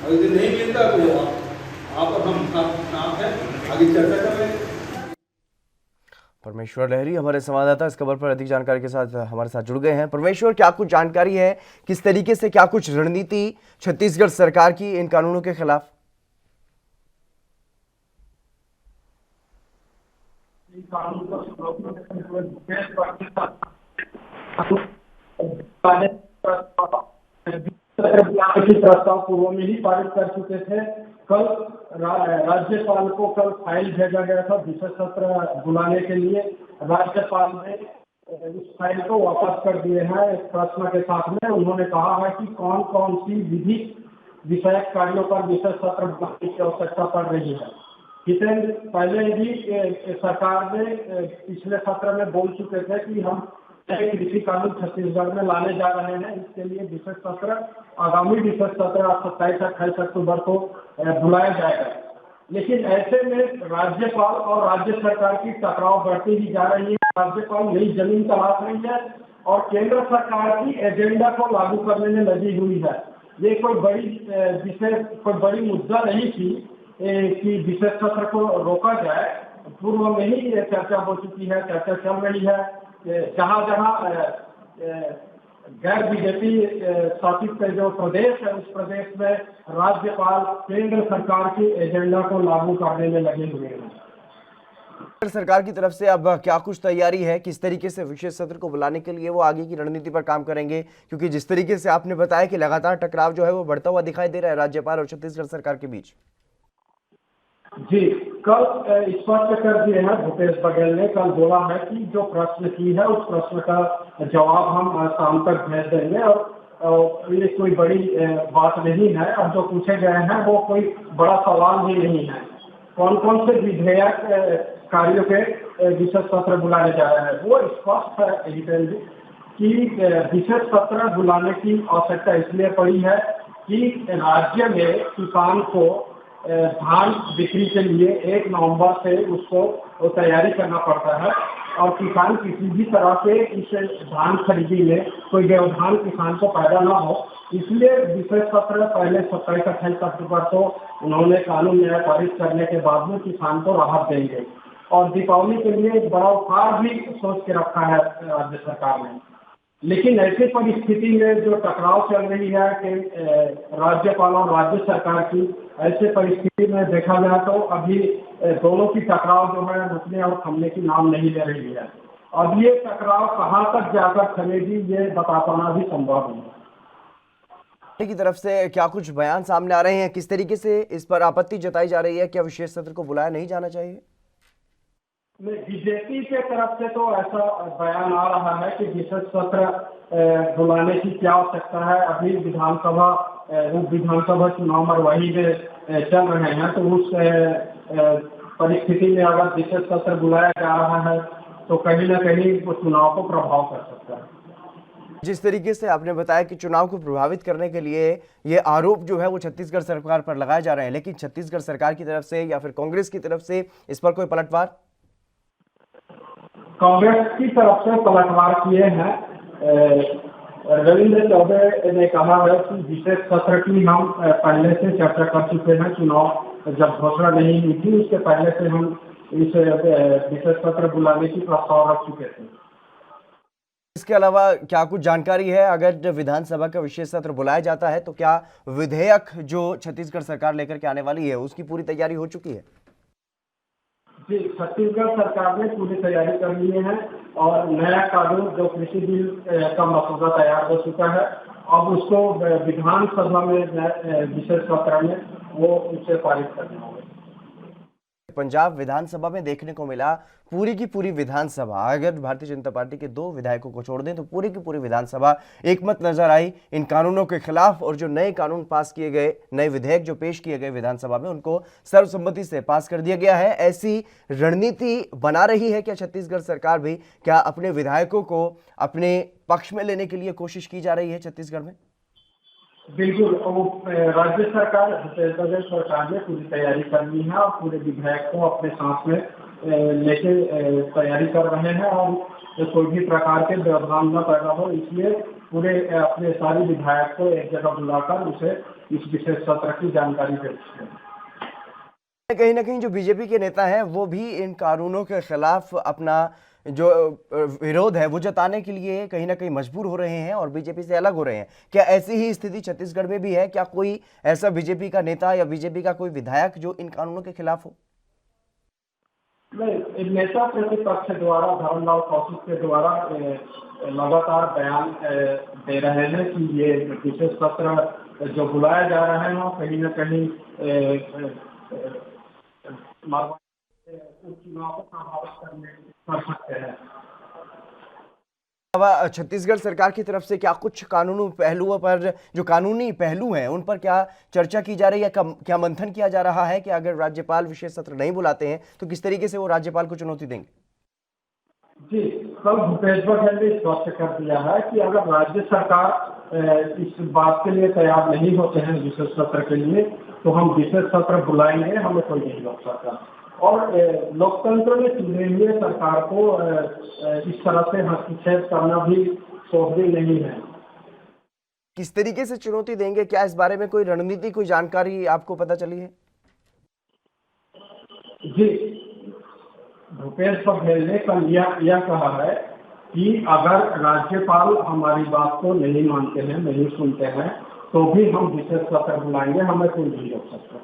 और यदि नहीं मिलता तो आप हम साथ हैं, आगे चर्चा करेंगे। परमेश्वर लहरी हमारे संवाददाता इस खबर पर अधिक जानकारी के साथ हमारे साथ जुड़ गए हैं। परमेश्वर, क्या कुछ जानकारी है, किस तरीके से क्या कुछ रणनीति छत्तीसगढ़ सरकार की इन कानूनों के खिलाफ? प्रस्ताव पूर्व में ही पारित कर चुके थे। कल राज्यपाल को कल फाइल भेजा गया था विशेष सत्र बुलाने के लिए। राज्यपाल ने उस फाइल को वापस कर दिए हैं इस प्रश्न के साथ में। उन्होंने कहा है कि कौन कौन सी विधि विषयक कार्यों पर विशेष सत्र बुलाने की आवश्यकता पड़ रही है। हितेंद्र, पहले भी सरकार ने पिछले सत्र में बोल चुके थे कि हम कृषि कानून छत्तीसगढ़ में लाने जा रहे हैं। इसके लिए विशेष सत्र, आगामी विशेष सत्र 27-28 अक्टूबर को बुलाया जाएगा। लेकिन ऐसे में राज्यपाल और राज्य सरकार की टकराव बढ़ती ही जा रही है। राज्यपाल नई जमीन तलाश रही है और केंद्र सरकार की एजेंडा को लागू करने में लगी हुई है। ये कोई बड़ी मुद्दा नहीं थी कि विशेष सत्र को रोका जाए। पूर्व में ही ये चर्चा हो चुकी है, चर्चा चल रही है। जहाँ गैर बीजेपी शासित जो प्रदेश है उस प्रदेश में राज्यपाल केंद्र सरकार की एजेंडा को लागू करने में लगे हुए हैं। सरकार की तरफ से अब क्या कुछ तैयारी है, किस तरीके से विशेष सत्र को बुलाने के लिए वो आगे की रणनीति पर काम करेंगे? क्योंकि जिस तरीके से आपने बताया कि लगातार टकराव जो है वो बढ़ता हुआ दिखाई दे रहा है राज्यपाल और छत्तीसगढ़ सरकार के बीच। जी, कल स्पष्ट कर दिए हैं भूपेश बघेल ने, कल बोला है कि जो प्रश्न की है उस प्रश्न का जवाब हम शाम तक भेज देंगे और ये कोई बड़ी बात नहीं है। अब जो पूछे गए हैं वो कोई बड़ा सवाल भी नहीं है। कौन कौन से विधेयक कार्यों के विशेष सत्र बुलाए जा रहे हैं वो स्पष्ट है कि विशेष सत्र बुलाने की आवश्यकता इसलिए पड़ी है कि राज्य में किसान को धान बिक्री के लिए 1 नवंबर से उसको तैयारी करना पड़ता है और किसान किसी भी तरह के इस धान खरीदी में कोई व्यवधान किसान को पैदा ना हो, इसलिए विशेष सत्र पहले 27-28 अक्टूबर को उन्होंने कानून न्याय पारित करने के बाद में किसान को राहत देंगे। और दीपावली के लिए एक बड़ा उपहार भी सोच के रखा है राज्य सरकार ने। लेकिन ऐसी परिस्थिति में जो टकराव चल रही है कि राज्यपाल और राज्य सरकार की, ऐसे परिस्थिति में देखा जाए तो अभी दोनों की टकराव जो है रुकने और थमने की नाम नहीं ले रही है। अब ये टकराव कहाँ तक जाकर थमेगी ये बता पाना भी संभव नहीं है। की तरफ से क्या कुछ बयान सामने आ रहे हैं, किस तरीके से इस पर आपत्ति जताई जा रही है? क्या विशेष सत्र को बुलाया नहीं जाना चाहिए? बीजेपी के तरफ से तो ऐसा बयान आ रहा है कि विशेष सत्र बुलाने की क्या आवश्यकता है। अभी विधानसभा चुनाव मरवाही में चल रहे हैं, तो उस परिस्थिति में अगर विशेष सत्र बुलाया जा रहा है तो कहीं ना कहीं वो चुनाव को प्रभाव कर सकता है। जिस तरीके से आपने बताया कि चुनाव को प्रभावित करने के लिए ये आरोप जो है वो छत्तीसगढ़ सरकार पर लगाए जा रहे हैं, लेकिन छत्तीसगढ़ सरकार की तरफ से या फिर कांग्रेस की तरफ से इस पर कोई पलटवार? कांग्रेस की तरफ से पलटवार किए हैं। रविंद्र चौबे ने कहा है कि विशेष सत्र की हम पहले से चर्चा कर चुके हैं। चुनाव जब घोषणा नहीं हुई थी उसके पहले से हम इस विशेष सत्र बुलाने की प्रस्ताव रख चुके थे। इसके अलावा क्या कुछ जानकारी है? अगर विधानसभा का विशेष सत्र बुलाया जाता है तो क्या विधेयक जो छत्तीसगढ़ सरकार लेकर के आने वाली है उसकी पूरी तैयारी हो चुकी है? जी, छत्तीसगढ़ सरकार ने पूरी तैयारी कर ली है और नया कानून जो कृषि बिल का मसौदा तैयार हो चुका है, अब उसको विधानसभा में विशेष सत्र में वो उसे पारित करना होगा। पंजाब विधानसभा में देखने को मिला पूरी की पूरी विधानसभा, अगर भारतीय जनता पार्टी के 2 विधायकों को छोड़ दें तो पूरी की पूरी विधानसभा एकमत नजर आई इन कानूनों के खिलाफ। और जो नए कानून पास किए गए, नए विधेयक जो पेश किए गए विधानसभा में, उनको सर्वसम्मति से पास कर दिया गया है। ऐसी रणनीति बना रही है क्या छत्तीसगढ़ सरकार भी? क्या अपने विधायकों को अपने पक्ष में लेने के लिए कोशिश की जा रही है छत्तीसगढ़ में? बिल्कुल, राज्य सरकार सरकार ने पूरी तैयारी कर ली है और पूरे विधायक को अपने साथ में लेके तैयारी कर रहे हैं और कोई भी प्रकार के व्यवधान न पैदा हो, इसलिए पूरे अपने सारे विधायक को एक जगह बुलाकर उसे इस विशेष सत्र की जानकारी देते हैं। कहीं ना कहीं जो बीजेपी के नेता हैं वो भी इन कानूनों के खिलाफ अपना जो विरोध है वो जताने के लिए कहीं ना कहीं मजबूर हो रहे हैं और बीजेपी से अलग हो रहे हैं। क्या ऐसी ही स्थिति छत्तीसगढ़ में भी है? क्या कोई ऐसा बीजेपी का नेता या बीजेपी का कोई विधायक जो इन कानूनों के खिलाफ हो? नहीं, नेता प्रतिपक्ष द्वारा धर्मलाल कौशिक के द्वारा लगातार बयान दे रहे हैं कि ये विशेष सत्र जो बुलाया जा रहा है वो कहीं ना कहीं चुनाव को प्रभावित कर सकते हैं। छत्तीसगढ़ सरकार की तरफ से क्या कुछ कानूनी पहलुओं पर, जो कानूनी पहलू हैं उन पर क्या चर्चा की जा रही है? क्या मंथन किया जा रहा है कि अगर राज्यपाल विशेष सत्र नहीं बुलाते हैं तो किस तरीके से वो राज्यपाल को चुनौती देंगे? जी, कल भूपेश बघेल ने स्पष्ट कर दिया है कि अगर राज्य सरकार इस बात के लिए तैयार नहीं होते हैं विशेष सत्र के लिए तो हम विशेष सत्र बुलाएंगे, हमें कोई नहीं रोक सकता। और लोकतंत्र में चुने हुए सरकार को इस तरह से हस्तक्षेप करना भी शोभनीय नहीं है। किस तरीके से चुनौती देंगे? क्या इस बारे में कोई रणनीति, कोई जानकारी आपको पता चली है? जी, भूपेश बघेल ने कल यह कहा है कि अगर राज्यपाल हमारी बात को नहीं मानते हैं, नहीं सुनते हैं, तो भी हम विशेष सत्र बुलाएंगे, हमें कोई नहीं रोक सकता।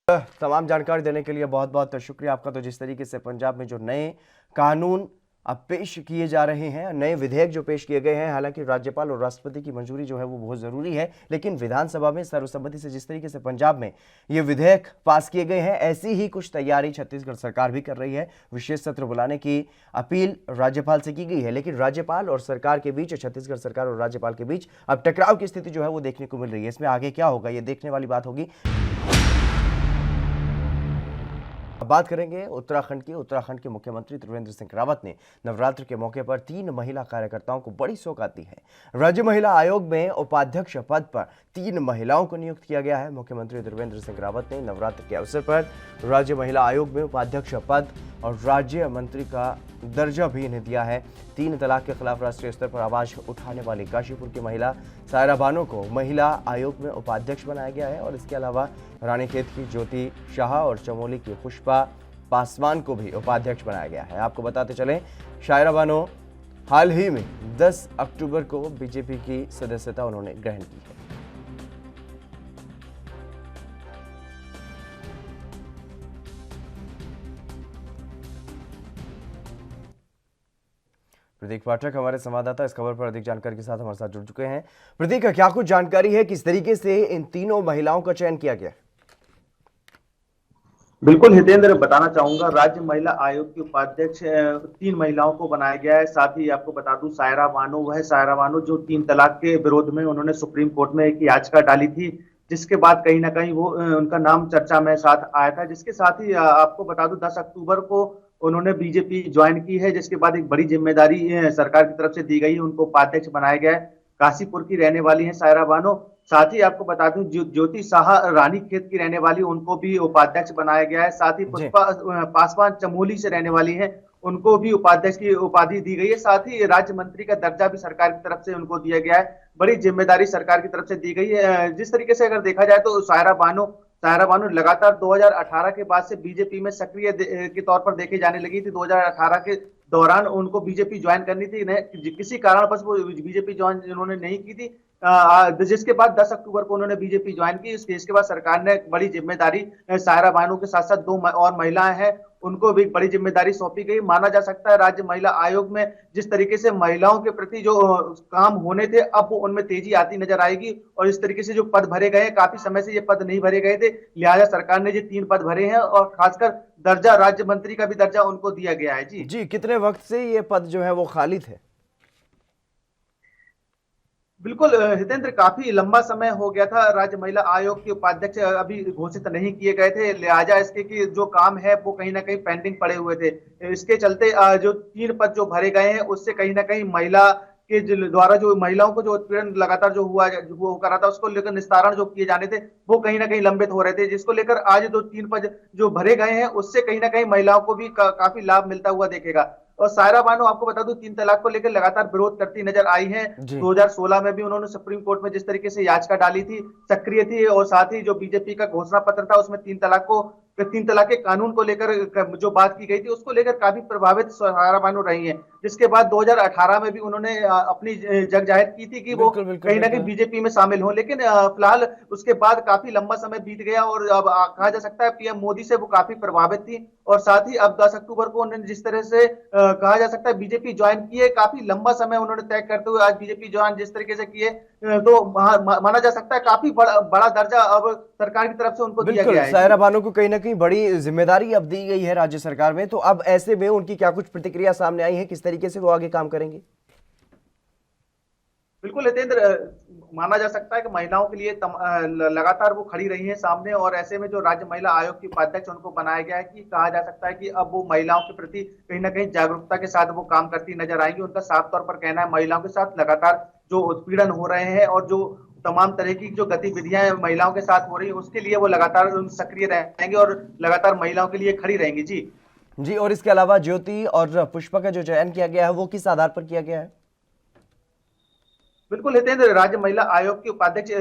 तमाम जानकारी देने के लिए बहुत बहुत शुक्रिया आपका। तो जिस तरीके से पंजाब में जो नए कानून अब पेश किए जा रहे हैं, नए विधेयक जो पेश किए गए हैं, हालांकि राज्यपाल और राष्ट्रपति की मंजूरी जो है वो बहुत ज़रूरी है, लेकिन विधानसभा में सर्वसम्मति से जिस तरीके से पंजाब में ये विधेयक पास किए गए हैं, ऐसी ही कुछ तैयारी छत्तीसगढ़ सरकार भी कर रही है। विशेष सत्र बुलाने की अपील राज्यपाल से की गई है, लेकिन राज्यपाल और सरकार के बीच, छत्तीसगढ़ सरकार और राज्यपाल के बीच अब टकराव की स्थिति जो है वो देखने को मिल रही है। इसमें आगे क्या होगा ये देखने वाली बात होगी। अब बात करेंगे उत्तराखंड के मुख्यमंत्री त्रिवेंद्र सिंह रावत ने नवरात्र के मौके पर 3 महिला कार्यकर्ताओं को बड़ी सौगात दी है। राज्य महिला आयोग में उपाध्यक्ष पद पर 3 महिलाओं को नियुक्त किया गया है। मुख्यमंत्री त्रिवेंद्र सिंह रावत ने नवरात्र के अवसर पर राज्य महिला आयोग में उपाध्यक्ष पद और राज्य मंत्री का दर्जा भी इन्हें दिया है। 3 तलाक के खिलाफ राष्ट्रीय स्तर पर आवाज उठाने वाली गाजीपुर की महिला सायरा बानो को महिला आयोग में उपाध्यक्ष बनाया गया है और इसके अलावा रानीखेत की ज्योति शाह और चमोली की पुष्पा पासवान को भी उपाध्यक्ष बनाया गया है। आपको बताते चलें, सायरा बानो हाल ही में 10 अक्टूबर को बीजेपी की सदस्यता उन्होंने ग्रहण की है। प्रतीक पाठक हमारे संवाददाता इस खबर पर अधिक जानकारी के साथ हमारे साथ जुड़ चुके हैं। प्रतीक, क्या कुछ जानकारी है, किस तरीके से इन तीनों महिलाओं का चयन किया गया? बिल्कुल हितेंद्र, बताना चाहूंगा, राज्य महिला आयोग की उपाध्यक्ष 3 महिलाओं को बनाया गया है। साथ ही आपको बता दूं, सायरा बानो वह सायरा बानो जो 3 तलाक के विरोध में उन्होंने सुप्रीम कोर्ट में एक याचिका डाली थी, जिसके बाद कहीं ना कहीं वो उनका नाम चर्चा में साथ आया था। जिसके साथ ही आपको बता दूं 10 अक्टूबर को उन्होंने बीजेपी ज्वाइन की है, जिसके बाद एक बड़ी जिम्मेदारी सरकार की तरफ से दी गई है, उनको उपाध्यक्ष बनाया गया है। काशीपुर की रहने वाली है सायरा बानो। साथ ही आपको बता दूं ज्योति शाह रानीखेत की रहने वाली, उनको भी उपाध्यक्ष बनाया गया है। साथ ही पुष्पा पासवान चमोली से रहने वाली हैं, उनको भी उपाध्यक्ष की उपाधि दी गई है। साथ ही राज्य मंत्री का दर्जा भी सरकार की तरफ से उनको दिया गया है। बड़ी जिम्मेदारी सरकार की तरफ से दी गई है। जिस तरीके से अगर देखा जाए तो सायरा बानो लगातार 2018 के बाद से बीजेपी में सक्रिय के तौर पर देखे जाने लगी थी। 2018 के दौरान उनको बीजेपी ज्वाइन करनी थी, किसी कारणवश वो बीजेपी ज्वाइन उन्होंने नहीं की थी, जिसके बाद 10 अक्टूबर को उन्होंने बीजेपी ज्वाइन की। इसके बाद सरकार ने बड़ी जिम्मेदारी सायरा बानो के साथ साथ 2 और महिलाएं हैं, उनको भी बड़ी जिम्मेदारी सौंपी गई। माना जा सकता है राज्य महिला आयोग में जिस तरीके से महिलाओं के प्रति जो काम होने थे, अब वो उनमें तेजी आती नजर आएगी। और इस तरीके से जो पद भरे गए, काफी समय से ये पद नहीं भरे गए थे, लिहाजा सरकार ने ये 3 पद भरे हैं और खासकर दर्जा राज्य मंत्री का भी दर्जा उनको दिया गया है। जी, कितने वक्त से ये पद जो है वो खाली थे? बिल्कुल हितेंद्र, काफी लंबा समय हो गया था। राज्य महिला आयोग के उपाध्यक्ष अभी घोषित नहीं किए गए थे, लिहाजा इसके कि जो काम है वो कहीं ना कहीं पेंडिंग पड़े हुए थे। इसके चलते जो 3 पद जो भरे गए हैं, उससे कहीं ना कहीं महिला के द्वारा जो महिलाओं को जो उत्पीड़न लगातार जो हुआ कर रहा था, उसको लेकर निस्तारण जो किए जाने थे वो कहीं ना कहीं लंबित हो रहे थे, जिसको लेकर आज जो 3 पद जो भरे गए हैं, उससे कहीं ना कहीं महिलाओं को भी काफी लाभ मिलता हुआ देखेगा। और सायरा बानो आपको बता दूं 3 तलाक को लेकर लगातार विरोध करती नजर आई हैं। 2016 में भी उन्होंने सुप्रीम कोर्ट में जिस तरीके से याचिका डाली थी, सक्रिय थी। और साथ ही जो बीजेपी का घोषणा पत्र था, उसमें 3 तलाक के कानून को लेकर जो बात की गई थी, उसको लेकर काफी प्रभावित सायरा बानो रही हैं। जिसके बाद 2018 में भी उन्होंने अपनी जग जाहिर की थी कि वो कहीं ना कहीं बीजेपी में शामिल हो, लेकिन फिलहाल उसके बाद काफी लंबा समय बीत गया और अब कहा जा सकता है पीएम मोदी से वो काफी प्रभावित थी। और साथ ही अब 10 अक्टूबर को उन्होंने जिस तरह से कहा जा सकता है बीजेपी ज्वाइन किए, काफी लंबा समय उन्होंने तय करते हुए आज बीजेपी ज्वाइन जिस तरीके से किए, तो माना जा सकता है काफी बड़ा दर्जा अब सरकार की तरफ से उनको दिया गया है। सायरा बानो को कहीं ना कहीं बड़ी जिम्मेदारी अब दी गई है राज्य सरकार में, तो अब ऐसे में उनकी क्या कुछ प्रतिक्रिया सामने आई है, किस तरीके से वो आगे काम करेंगे? बिल्कुल हितेंद्र, माना जा सकता है कि महिलाओं के लिए लगातार वो खड़ी रही हैं सामने, और ऐसे में जो राज्य महिला आयोग की उपाध्यक्ष उनको बनाया गया है, कि कहा जा सकता है कि अब वो महिलाओं के प्रति कहीं ना कहीं जागरूकता के साथ वो काम करती नजर आएंगी। उनका साफ तौर पर कहना है महिलाओं के साथ लगातार जो उत्पीड़न हो रहे हैं और जो तमाम तरह की जो गतिविधियां महिलाओं के साथ हो रही है, उसके लिए वो लगातार सक्रिय रहेंगे और लगातार महिलाओं के लिए खड़ी रहेंगी। जी, और इसके अलावा ज्योति और पुष्पा का जो चयन किया गया है वो किस आधार पर किया गया है? बिल्कुल हितेंद्र, राज्य महिला आयोग की उपाध्यक्ष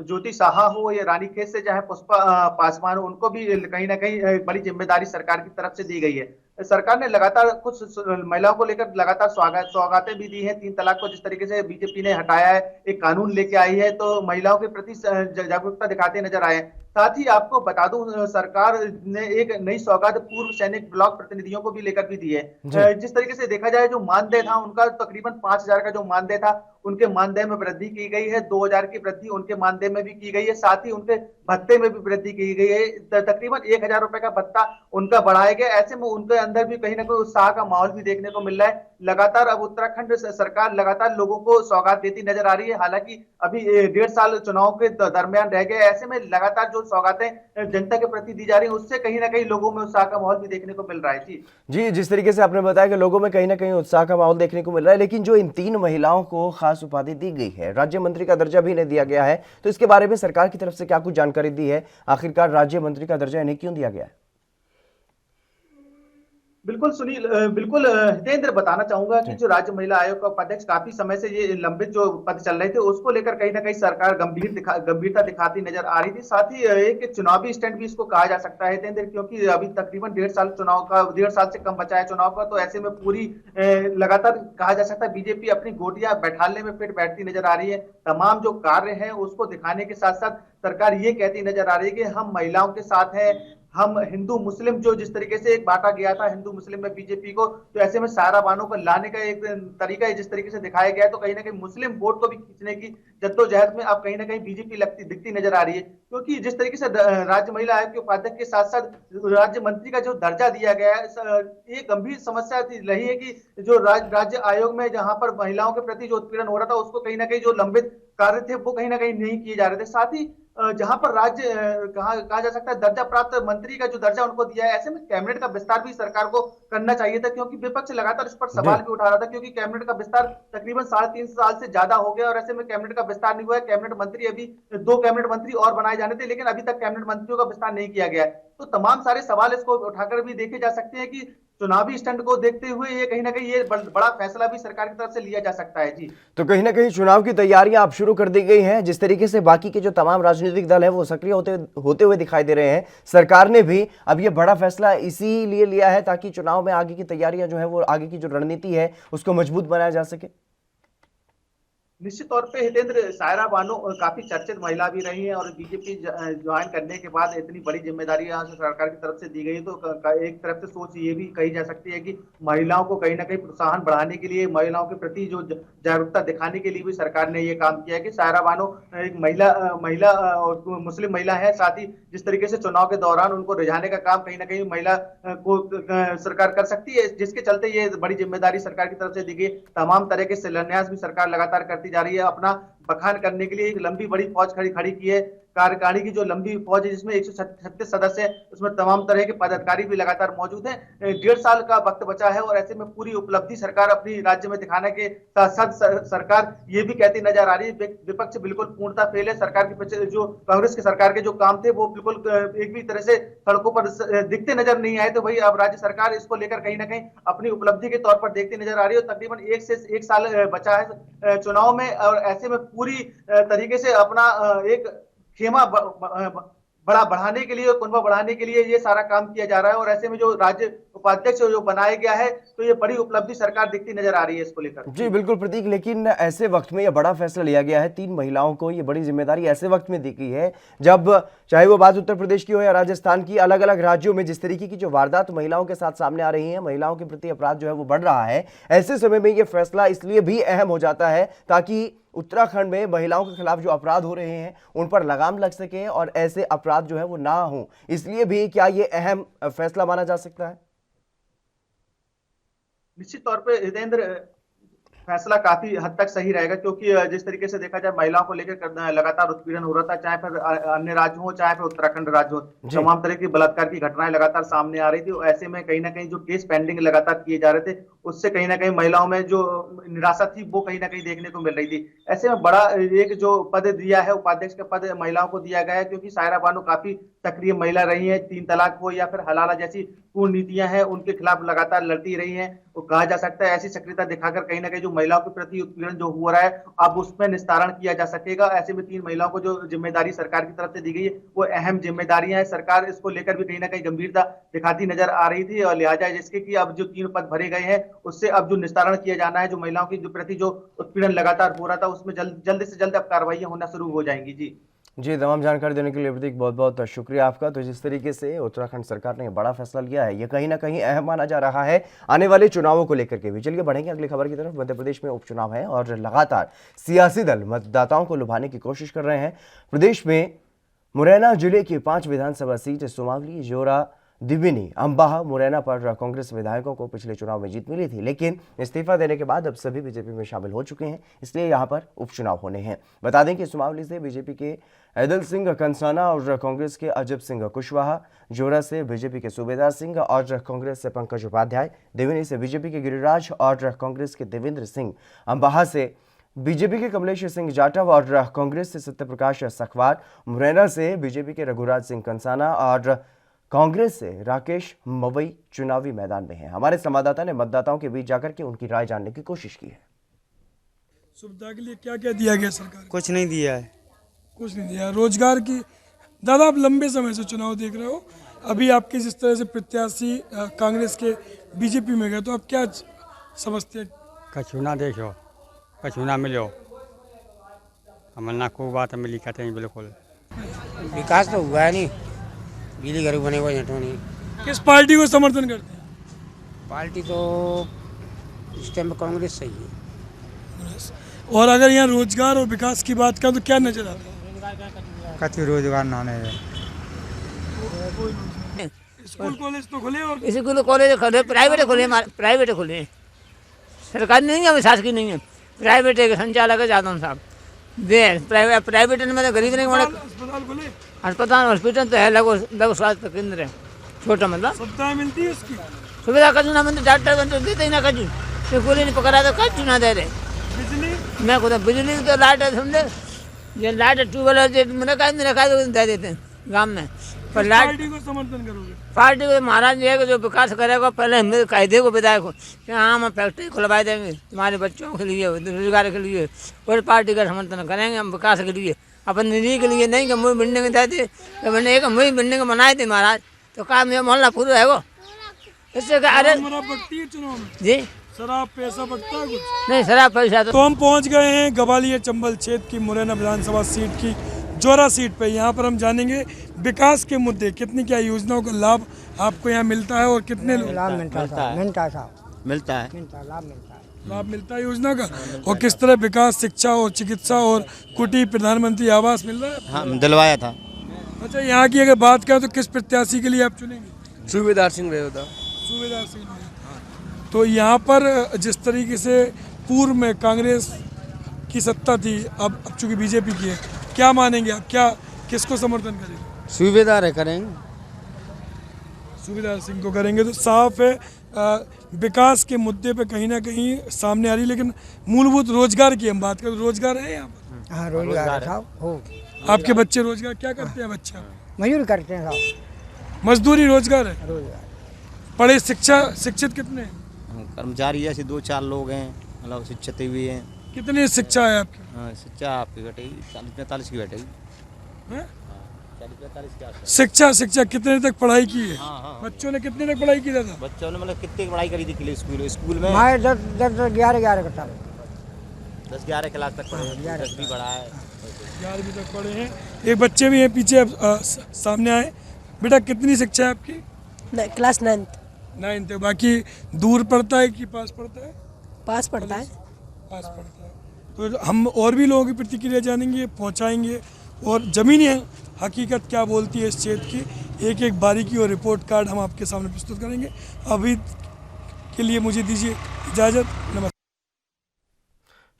ज्योति शाह हो या रानीखेत से चाहे पुष्पा पासवान हो, उनको भी कहीं ना कहीं बड़ी जिम्मेदारी सरकार की तरफ से दी गई है। सरकार ने लगातार कुछ महिलाओं को लेकर लगातार सौगातें भी दी हैं। 3 तलाक को जिस तरीके से बीजेपी ने हटाया है, एक कानून लेके आई है, तो महिलाओं के प्रति जागरूकता दिखाते नजर आए। साथ ही आपको बता दूं, सरकार ने एक नई सौगात पूर्व सैनिक ब्लॉक प्रतिनिधियों को भी लेकर भी दी है। जिस तरीके से देखा जाए, जो मानदेय था उनका तकरीबन 5,000 का जो मानदेय था, उनके मानदेय में वृद्धि की गई है। 2,000 की वृद्धि उनके मानदेय में भी की गई है। साथ ही उनके भत्ते में भी वृद्धि की गई है। तकरीबन 1,000 रुपए का भत्ता उनका बढ़ाया गया। ऐसे में उनके अंदर भी कहीं ना कहीं उत्साह का माहौल भी देखने को मिल रहा है। लगातार अब उत्तराखंड सरकार लगातार लोगों को सौगात देती नजर आ रही है। हालांकि अभी 1.5 साल चुनाव के दरमियान रह गए। ऐसे में लगातार जो सौगातें जनता के प्रति दी जा रही है, उससे कहीं ना कहीं लोगों में उत्साह का माहौल भी देखने को मिल रहा है। जी, जिस तरीके से आपने बताया कि लोगों में कहीं ना कहीं उत्साह का माहौल देखने को मिल रहा है, लेकिन जो इन 3 महिलाओं को खास उपाधि दी गई है, राज्य मंत्री का दर्जा भी इन्हें दिया गया है, तो इसके बारे में सरकार की तरफ से क्या कुछ जानकारी दी है? आखिरकार राज्य मंत्री का दर्जा इन्हें क्यों दिया गया है? बिल्कुल सुनील, बिल्कुल हितेंद्र, बताना चाहूंगा कि जो राज्य महिला आयोग का उपाध्यक्ष काफी समय से ये लंबित जो पद चल रहे थे, उसको लेकर कहीं ना कहीं सरकार गंभीरता दिखाती नजर आ रही थी। साथ ही एक चुनावी स्टैंड भी इसको कहा जा सकता है हितेंद्र, क्योंकि अभी तकरीबन 1.5 साल से कम बचा है चुनाव का। तो ऐसे में पूरी लगातार कहा जा सकता है बीजेपी अपनी गोटियां बैठाने में फिट बैठती नजर आ रही है। तमाम जो कार्य है उसको दिखाने के साथ साथ सरकार ये कहती नजर आ रही है कि हम महिलाओं के साथ हैं, हम हिंदू मुस्लिम, जो जिस तरीके से एक बांटा गया था हिंदू मुस्लिम में बीजेपी को, तो ऐसे में सायरा बानो को लाने का एक तरीका है जिस तरीके से दिखाया गया है, तो कहीं ना कहीं मुस्लिम वोट को भी खींचने की जद्दोजहद में अब कहीं ना कहीं बीजेपी दिखती नजर आ रही है। क्योंकि जिस तरीके से राज्य महिला आयोग के उपाध्यक्ष के साथ साथ राज्य मंत्री का जो दर्जा दिया गया है, ये गंभीर समस्या रही है कि जो राज्य आयोग में जहां पर महिलाओं के प्रति जो उत्पीड़न हो रहा था, उसको कहीं ना कहीं जो लंबित कार्य थे वो कहीं ना कहीं नहीं किए जा रहे थे। साथ ही जहां पर राज्य कहा जा सकता है दर्जा प्राप्त मंत्री का जो दर्जा उनको दिया है, ऐसे में कैबिनेट का विस्तार भी सरकार को करना चाहिए था, क्योंकि विपक्ष लगातार इस पर सवाल भी उठा रहा था, क्योंकि कैबिनेट का विस्तार तकरीबन 3.5 साल से ज्यादा हो गया और ऐसे में कैबिनेट का विस्तार नहीं हुआ है। कैबिनेट मंत्री अभी 2 कैबिनेट मंत्री और बनाए जाने थे, लेकिन अभी तक कैबिनेट मंत्रियों का विस्तार नहीं किया गया है। तो तमाम सारे सवाल इसको उठाकर भी देखे जा सकते हैं कि चुनावी स्टंट को देखते हुए ये कहीं ना कहीं ये बड़ा फैसला भी सरकार की तरफ से लिया जा सकता है। जी, तो कहीं ना कहीं चुनाव की तैयारियां अब शुरू कर दी गई हैं। जिस तरीके से बाकी के जो तमाम राजनीतिक दल हैं वो सक्रिय होते हुए दिखाई दे रहे हैं, सरकार ने भी अब ये बड़ा फैसला इसीलिए लिया है ताकि चुनाव में आगे की तैयारियां जो है वो आगे की जो रणनीति है उसको मजबूत बनाया जा सके। निश्चित तौर पे हितेंद्र, सायरा बानो काफी चर्चित महिला भी रही है और बीजेपी ज्वाइन करने के बाद इतनी बड़ी जिम्मेदारी यहाँ से सरकार की तरफ से दी गई, तो एक तरफ से सोच ये भी कही जा सकती है कि महिलाओं को कहीं ना कहीं प्रोत्साहन बढ़ाने के लिए, महिलाओं के प्रति जो जागरूकता दिखाने के लिए भी सरकार ने ये काम किया है कि सायरा बानो एक महिला और मुस्लिम महिला है। साथ ही जिस तरीके से चुनाव के दौरान उनको रिझाने का काम कहीं ना कहीं महिला को सरकार कर सकती है, जिसके चलते ये बड़ी जिम्मेदारी सरकार की तरफ से दी गई। तमाम तरह के शिलान्यास भी सरकार लगातार करती जा रही है। अपना बखान करने के लिए एक लंबी बड़ी फौज खड़ी की है। कार्यकारिणी की जो लंबी फौज है जिसमें 136 सदस्य है, उसमें तमाम तरह के पदाधिकारी भी लगातार मौजूद हैं। 1.5 साल का वक्त बचा है और ऐसे में पूरी उपलब्धि सरकार अपनी राज्य में दिखाने के साथ साथ सरकार ये भी कहती नजर आ रही है, विपक्ष बिल्कुल पूर्णता फेल है। सरकार के पीछे जो कांग्रेस की सरकार के जो काम थे वो बिल्कुल एक भी तरह से सड़कों पर दिखते नजर नहीं आए, तो वही अब राज्य सरकार इसको लेकर कहीं ना कहीं अपनी उपलब्धि के तौर पर देखती नजर आ रही है। तकरीबन 1 साल बचा है चुनाव में और ऐसे में पूरी तरीके से अपना एक खेमा बड़ा बढ़ाने के लिए, कुनबा बढ़ाने के लिए ये सारा काम किया जा रहा है और ऐसे में जो राज्य उपाध्यक्ष जो बनाया गया है, तो ये बड़ी उपलब्धि सरकार दिखती नजर आ रही है इसको लेकर। जी बिल्कुल प्रतीक, लेकिन ऐसे वक्त में ये बड़ा फैसला लिया गया है, 3 महिलाओं को ये बड़ी जिम्मेदारी ऐसे वक्त में दी गई है जब चाहे वो बात उत्तर प्रदेश की हो या राजस्थान की, अलग अलग राज्यों में जिस तरीके की जो वारदात महिलाओं के साथ सामने आ रही है, महिलाओं के प्रति अपराध जो है वो बढ़ रहा है, ऐसे समय में ये फैसला इसलिए भी अहम हो जाता है ताकि उत्तराखंड में महिलाओं के खिलाफ जो अपराध हो रहे हैं उन पर लगाम लग सके और ऐसे अपराध जो है वो ना हो। इसलिए भी क्या ये अहम फैसला माना जा सकता है? निश्चित तौर पे हितेंद्र, फैसला काफी हद तक सही रहेगा, क्योंकि जिस तरीके से देखा जाए महिलाओं को लेकर लगातार उत्पीड़न हो रहा था, चाहे फिर अन्य राज्य हो चाहे फिर उत्तराखंड राज्य हो, तमाम तरह की बलात्कार की घटनाएं लगातार सामने आ रही थी। ऐसे में कहीं ना कहीं जो केस पेंडिंग लगातार किए जा रहे थे उससे कहीं ना कहीं महिलाओं में जो निराशा थी वो कहीं ना कहीं देखने को मिल रही थी। ऐसे में बड़ा एक जो पद दिया है, उपाध्यक्ष का पद महिलाओं को दिया गया है, क्योंकि सायरा बानो काफी सक्रिय महिला रही है। 3 तलाक हो या फिर हलाला जैसी कुनीतियां हैं, उनके खिलाफ लगातार लड़ती रही हैं। तो कहा जा सकता है ऐसी सक्रियता दिखाकर कहीं ना कहीं जो महिलाओं के प्रति उत्पीड़न जो हो रहा है अब उसमें निस्तारण किया जा सकेगा। ऐसे में 3 महिलाओं को जो जिम्मेदारी सरकार की तरफ से दी गई है वो अहम जिम्मेदारियां हैं। सरकार इसको लेकर भी कहीं ना कहीं गंभीरता दिखाती नजर आ रही थी, और लिहाजा जिसके कि अब जो 3 पद भरे गए हैं उससे अब जो निस्तारण किया जाना है, जो महिलाओं की जो प्रति जो उत्पीड़न लगातार हो रहा था उसमें जल्द से जल्द अब कार्रवाई होना शुरू हो जाएंगी। जी तमाम जानकारी देने के लिए प्रतीक बहुत बहुत शुक्रिया आपका। तो जिस तरीके से उत्तराखंड सरकार ने बड़ा फैसला लिया है, ये कहीं ना कहीं अहम माना जा रहा है आने वाले चुनावों को लेकर के भी। चलिए बढ़ेंगे अगली खबर की तरफ। मध्य प्रदेश में उपचुनाव है और लगातार सियासी दल मतदाताओं को लुभाने की कोशिश कर रहे हैं। प्रदेश में मुरैना जिले की 5 विधानसभा सीट सुमावली, जोरा, दिबिनी, अंबाह, मुरैना पर कांग्रेस विधायकों को पिछले चुनाव में जीत मिली थी, लेकिन इस्तीफा देने के बाद अब सभी बीजेपी में शामिल हो चुके हैं, इसलिए यहां पर उपचुनाव होने हैं। बता दें कि सुमावली से बीजेपी के ऐदल सिंह कंसाना और कांग्रेस के अजब सिंह कुशवाहा, जोरा से बीजेपी के सूबेदार सिंह और कांग्रेस से पंकज उपाध्याय, दिबिनी से बीजेपी के गिरिराज और कांग्रेस के देवेंद्र सिंह, अंबाह से बीजेपी के कमलेश सिंह जाटव और कांग्रेस से सत्यप्रकाश सखवार, मुरैना से बीजेपी के रघुराज सिंह कंसाना और कांग्रेस से राकेश मवई चुनावी मैदान में हैं। हमारे संवाददाता ने मतदाताओं के बीच जाकर के उनकी राय जानने की कोशिश की है। सुविधा के लिए क्या क्या दिया गया सरकार? कुछ नहीं दिया है। कुछ नहीं दिया। रोजगार की, दादा आप लंबे समय से चुनाव देख रहे हो, अभी आपके जिस तरह से प्रत्याशी कांग्रेस के बीजेपी में गए, तो आप क्या समझते हैं? कछु ना देखो, कछु ना मिलो, हमारा को बात मिली कहते हैं। बिल्कुल विकास तो हुआ है नहीं, बिजली घर बने हुए हैं नहीं। किस पार्टी को समर्थन करते हैं? पार्टी तो इस टाइम में कांग्रेस सही है। और अगर यहाँ रोजगार और विकास की बात करें तो क्या नजर आता है? कछु रोजगार ना है। स्कूल कॉलेज तो खुले और स्कूल कॉलेज खुले, प्राइवेट खुले, प्राइवेट खुले, सरकारी नहीं है, शासकीय नहीं है, प्राइवेट है। संचालक है जादव साहब, प्राइवेट में तो गरीब नहीं। अस्पताल खुले, अस्पताल हॉस्पिटल तो है, लघु स्वास्थ्य केंद्र है, छोटा मतलब सुविधा मिलती है उसकी। सुविधा कचू ना मिलती, डॉक्टर बन तो देते ही ना कचू, स्कूल ही नहीं पकड़ा तो कचू ना दे रहे। बिजली मैं खुद बिजली तो लाइट है, समझे, ये लाइट ट्यूबवेल मैंने कहा तो दे देते हैं गाँव में। पर लाइट पार्टी को समर्थन करोगे? पार्टी को महाराज जो है कि जो विकास करेगा, पहले हमें कायदे को विधायक को कि हाँ हम फैक्ट्री खुलवा देंगे तुम्हारे बच्चों के लिए, रोजगार के लिए, और पार्टी का समर्थन करेंगे हम विकास के लिए, अपन निधि के लिए नहीं कि मुझे बिल्डिंग दे दी, तो मैंने एक मुझे बिल्डिंग बनाए थे महाराज, तो काम मेरा मोहल्ला पूरा है वो। इससे क्या, अरे चुनाव में जी शराब पैसा बटता है कुछ नहीं, शराब पैसा तो हम पहुंच गए हैं ग्वालियर चंबल क्षेत्र की मुरैना विधानसभा सीट की जोरा सीट पे। यहाँ पर हम जानेंगे विकास के मुद्दे, कितनी क्या योजनाओं का लाभ आपको यहाँ मिलता है और कितने लाभ मिलता है योजना का, और किस तरह विकास, शिक्षा और चिकित्सा और कुटीर प्रधानमंत्री आवास मिल रहा है? हाँ, दिलवाया था। अच्छा, यहाँ की अगर बात करें तो किस प्रत्याशी के लिए आप चुनेंगे? सूबेदार सिंह रहे होता। सूबेदार सिंह। तो यहाँ पर जिस तरीके से पूर्व में कांग्रेस की सत्ता थी, अब चूंकि बीजेपी की है, क्या मानेंगे आप, क्या किसको समर्थन करेंगे? सूबेदार है, करेंगे सूबेदार सिंह को करेंगे। तो साफ है विकास के मुद्दे पे कहीं ना कहीं सामने आ रही, लेकिन मूलभूत रोजगार की हम बात करें, रोजगार है यहाँ पर? हाँ, रोजगार साहब हो। आपके बच्चे रोजगार क्या करते हैं? बच्चे मजदूरी करते हैं साहब। मजदूरी रोजगार है। पढ़े शिक्षित कितने हैं? कर्मचारी ऐसे 2-4 लोग हैं, मतलब शिक्षित भी हैं। कितनी शिक्षा है आपकी? शिक्षा आपकी बैठेगी 40-45 की बैठेगी। 40-45 की आसपास। शिक्षा कितने तक पढ़ाई की है? बच्चों ने कितने तक पढ़ाई की था? बच्चों ने मतलब कितने की पढ़ाई करी थी स्कूल में? 10-11 का 10-11 क्लास तक पढ़े, 10 भी पढ़ा है, 11वीं तक पढ़े हैं। एक बच्चे भी हैं पीछे, सामने आए। बेटा कितनी शिक्षा है आपकी? Class 9th। बाकी दूर पड़ता है कि पास पड़ता है? पास पढ़ता है। पास पड़ता है। तो हम और भी लोगों की प्रतिक्रिया जानेंगे, पहुंचाएंगे, और ज़मीनी हकीकत क्या बोलती है इस क्षेत्र की, एक एक बारीकी और रिपोर्ट कार्ड हम आपके सामने प्रस्तुत करेंगे। अभी के लिए मुझे दीजिए इजाज़त, नमस्कार।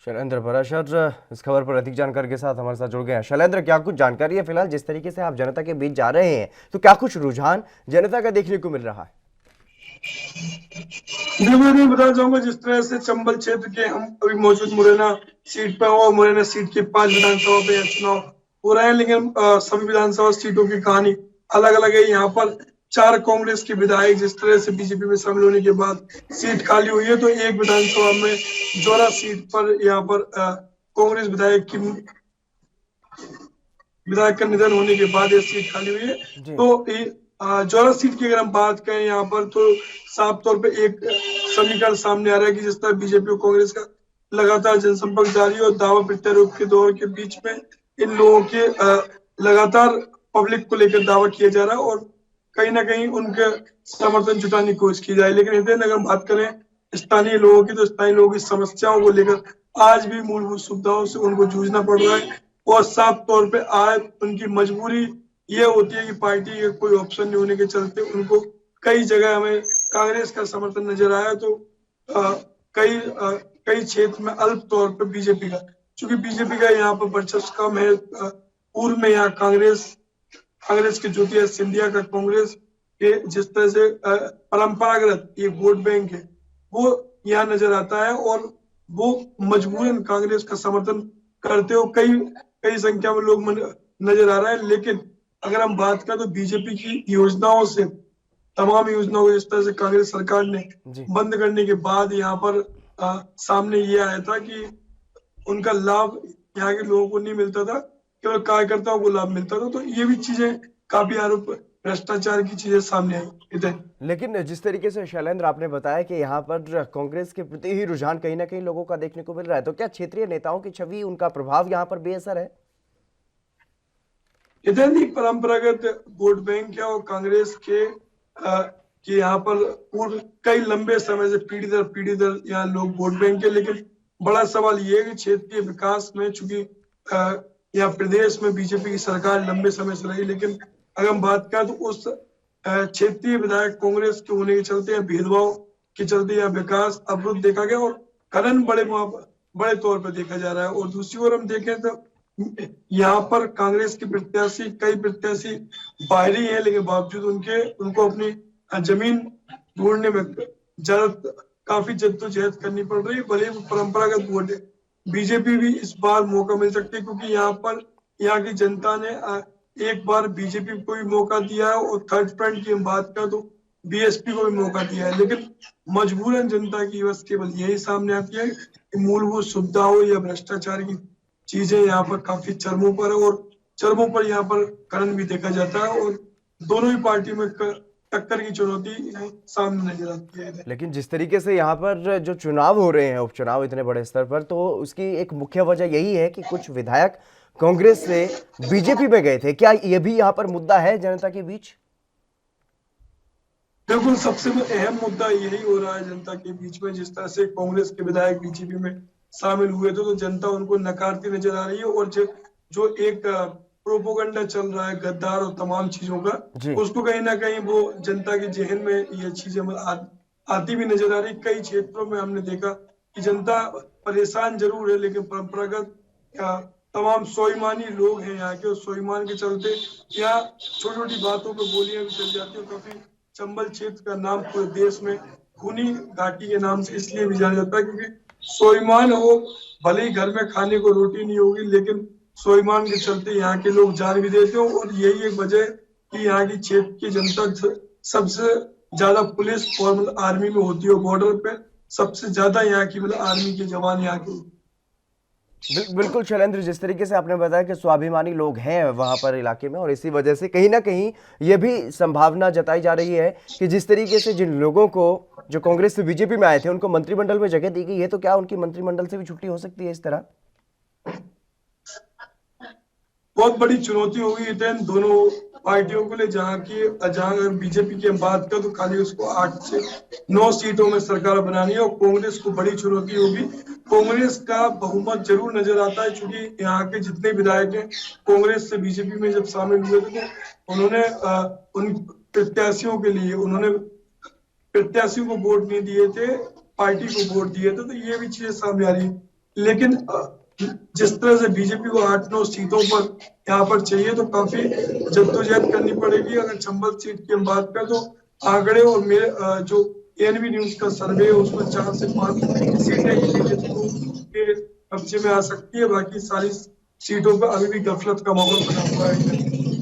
शैलेंद्र पराशर इस खबर पर अधिक जानकारी के साथ हमारे साथ जुड़ गए हैं। शैलेंद्र, क्या कुछ जानकारी है फिलहाल, जिस तरीके से आप जनता के बीच जा रहे हैं, तो क्या कुछ रुझान जनता का देखने को मिल रहा है? मैं बताना चाहूंगा, जिस तरह से चंबल क्षेत्र के हम अभी मौजूद मुरैना सीट पे और मुरैना सीट के 5 विधानसभा पे चुनाव हो रहे हैं, लेकिन सभी विधानसभा सीटों की कहानी अलग अलग है। यहाँ पर 4 कांग्रेस के विधायक जिस तरह से बीजेपी में शामिल होने के बाद सीट खाली हुई है, तो एक विधानसभा में जोरा सीट पर यहाँ पर कांग्रेस विधायक का निधन होने के बाद ये सीट खाली हुई है। तो जोरा सीट की अगर हम बात करें यहाँ पर, तो साफ तौर पे एक समीकरण सामने आ रहा है कि जिस तरह बीजेपी और कांग्रेस का लगातार जनसंपर्क जारी और दावा प्रत्यारोप के दौर के बीच में इन लोगों के लगातार पब्लिक को लेकर दावा किया जा रहा है और कहीं ना कहीं उनके समर्थन जुटाने की कोशिश की जाए। लेकिन अगर हम बात करें स्थानीय लोगों की, तो स्थानीय लोगों की समस्याओं को लेकर आज भी मूलभूत सुविधाओं से उनको जूझना पड़ रहा है और साफ तौर पे आज उनकी मजबूरी ये होती है कि पार्टी के कोई ऑप्शन नहीं होने के चलते उनको कई जगह हमें कांग्रेस का समर्थन नजर आया, तो कई क्षेत्र में अल्प तौर पर बीजेपी का, क्योंकि बीजेपी का यहाँ पर वर्चस्व कम है। पूर्व में यहाँ कांग्रेस के ज्योति सिंधिया का कांग्रेस के जिस तरह से परंपरागत ये वोट बैंक है वो यहाँ नजर आता है और वो मजबूरन कांग्रेस का समर्थन करते हो कई संख्या में लोग नजर आ रहा है। लेकिन अगर हम बात करें तो बीजेपी की योजनाओं से, तमाम योजनाओं को जिस तरह से कांग्रेस सरकार ने बंद करने के बाद यहाँ पर सामने ये आया था कि उनका लाभ यहाँ के लोगों को नहीं मिलता था, केवल कार्यकर्ताओं को लाभ मिलता था। तो ये भी चीजें काफी आरोप भ्रष्टाचार की चीजें सामने आई। लेकिन जिस तरीके से शैलेंद्र आपने बताया कि यहाँ पर कांग्रेस के प्रति ही रुझान कहीं ना कहीं लोगों का देखने को मिल रहा है, तो क्या क्षेत्रीय नेताओं की छवि, उनका प्रभाव यहाँ पर बेअसर है? इतनी परंपरागत वोट बैंक है और कांग्रेस के यहाँ पर पूर्व कई लंबे समय से पीढ़ी दर यहाँ लोग वोट बैंक है। लेकिन बड़ा सवाल ये है कि क्षेत्रीय विकास में, चूंकि यहाँ प्रदेश में बीजेपी की सरकार लंबे समय से रही, लेकिन अगर हम बात करें तो उस क्षेत्रीय विधायक कांग्रेस के होने के चलते या भेदभाव के चलते या विकास अवरुद्ध देखा गया और करण बड़े तौर पर देखा जा रहा है। और दूसरी ओर हम देखें तो यहाँ पर कांग्रेस के कई प्रत्याशी बाहरी हैं, लेकिन बावजूद उनको अपनी जमीन ढूंढने में काफी जद्दोजहद करनी पड़ रही है। भले ही परंपरागत वोट है, बीजेपी भी इस बार मौका मिल सकती है, क्योंकि यहाँ की जनता ने एक बार बीजेपी को भी मौका दिया है और थर्ड फ्रंट की हम बात करें तो बीएसपी को भी मौका दिया है। लेकिन मजबूरन जनता की बस केवल यही सामने आती है कि मूलभूत सुविधाओं या भ्रष्टाचार की चीजें यहाँ पर काफी चरमों पर है और चरमों पर यहाँ पर करण भी देखा जाता है और दोनों ही पार्टी में टक्कर की चुनौती सामने नजर आती है। लेकिन जिस तरीके से यहाँ पर जो चुनाव हो रहे हैं, उपचुनाव इतने बड़े स्तर पर, तो उसकी एक मुख्य वजह यही है कि कुछ विधायक कांग्रेस से बीजेपी में गए थे। क्या ये भी यहाँ पर मुद्दा है जनता के बीच? बिल्कुल, सबसे अहम मुद्दा यही हो रहा है जनता के बीच में। जिस तरह से कांग्रेस के विधायक बीजेपी में शामिल हुए थे तो जनता उनको नकारती नजर आ रही है और जो एक प्रोपोगंडा चल रहा है गद्दार और तमाम चीजों का, उसको कहीं ना कहीं वो जनता के जहन में ये चीजें आती भी नजर आ रही। कई क्षेत्रों में हमने देखा कि जनता परेशान जरूर है, लेकिन परंपरागत तमाम स्वाभिमानी लोग हैं यहाँ के, और स्वाभिमान के चलते यहाँ छोटी छोटी बातों पर गोलियां भी चल जाती है। काफी चंबल क्षेत्र का नाम पूरे देश में खूनी घाटी के नाम से इसलिए भी जाना जाता है क्योंकि स्वाभिमान हो, भले ही घर में खाने को रोटी नहीं होगी, लेकिन स्वाभिमान के चलते यहाँ के लोग जान भी देते हो। और यही एक वजह कि यहाँ की क्षेत्र की जनता सबसे ज्यादा पुलिस और आर्मी में होती है, बॉर्डर पे सबसे ज्यादा यहाँ की आर्मी के जवान यहाँ के। बिल्कुल शैलेंद्र, जिस तरीके से आपने बताया कि स्वाभिमानी लोग हैं वहां पर इलाके में, और इसी वजह से कहीं ना कहीं ये भी संभावना जताई जा रही है कि जिस तरीके से जिन लोगों को जो कांग्रेस से बीजेपी में आए थे उनको मंत्रिमंडल में जगह दी गई है, तो क्या उनकी मंत्रिमंडल से भी छुट्टी हो सकती है इस तरह? बहुत बड़ी चुनौती होगी इन दोनों पार्टियों के लिए, जहां बीजेपी की हम बात करें तो खाली उसको 8 से 9 सीटों में सरकार बनानी है और कांग्रेस को बड़ी चुनौती होगी। कांग्रेस का बहुमत जरूर नजर आता है, क्योंकि यहाँ के जितने विधायक हैं कांग्रेस से बीजेपी में जब शामिल हुए थे तो उन्होंने उन प्रत्याशियों के लिए प्रत्याशियों को वोट नहीं दिए थे, पार्टी को वोट दिए थे। तो ये भी चीजें सामने आ रही है। लेकिन जिस तरह से बीजेपी को 8-9 सीटों पर यहाँ पर चाहिए तो काफी जद्दोजहद करनी पड़ेगी। अगर चंबल सीट की हम बात करें तो आंकड़े और मेरे जो एएनबी न्यूज का सर्वे, उसमें 4 से 5 सीटें के कब्जे में आ सकती है। बाकी सारी सीटों पर अभी भी गफलत का माहौल बना हुआ है।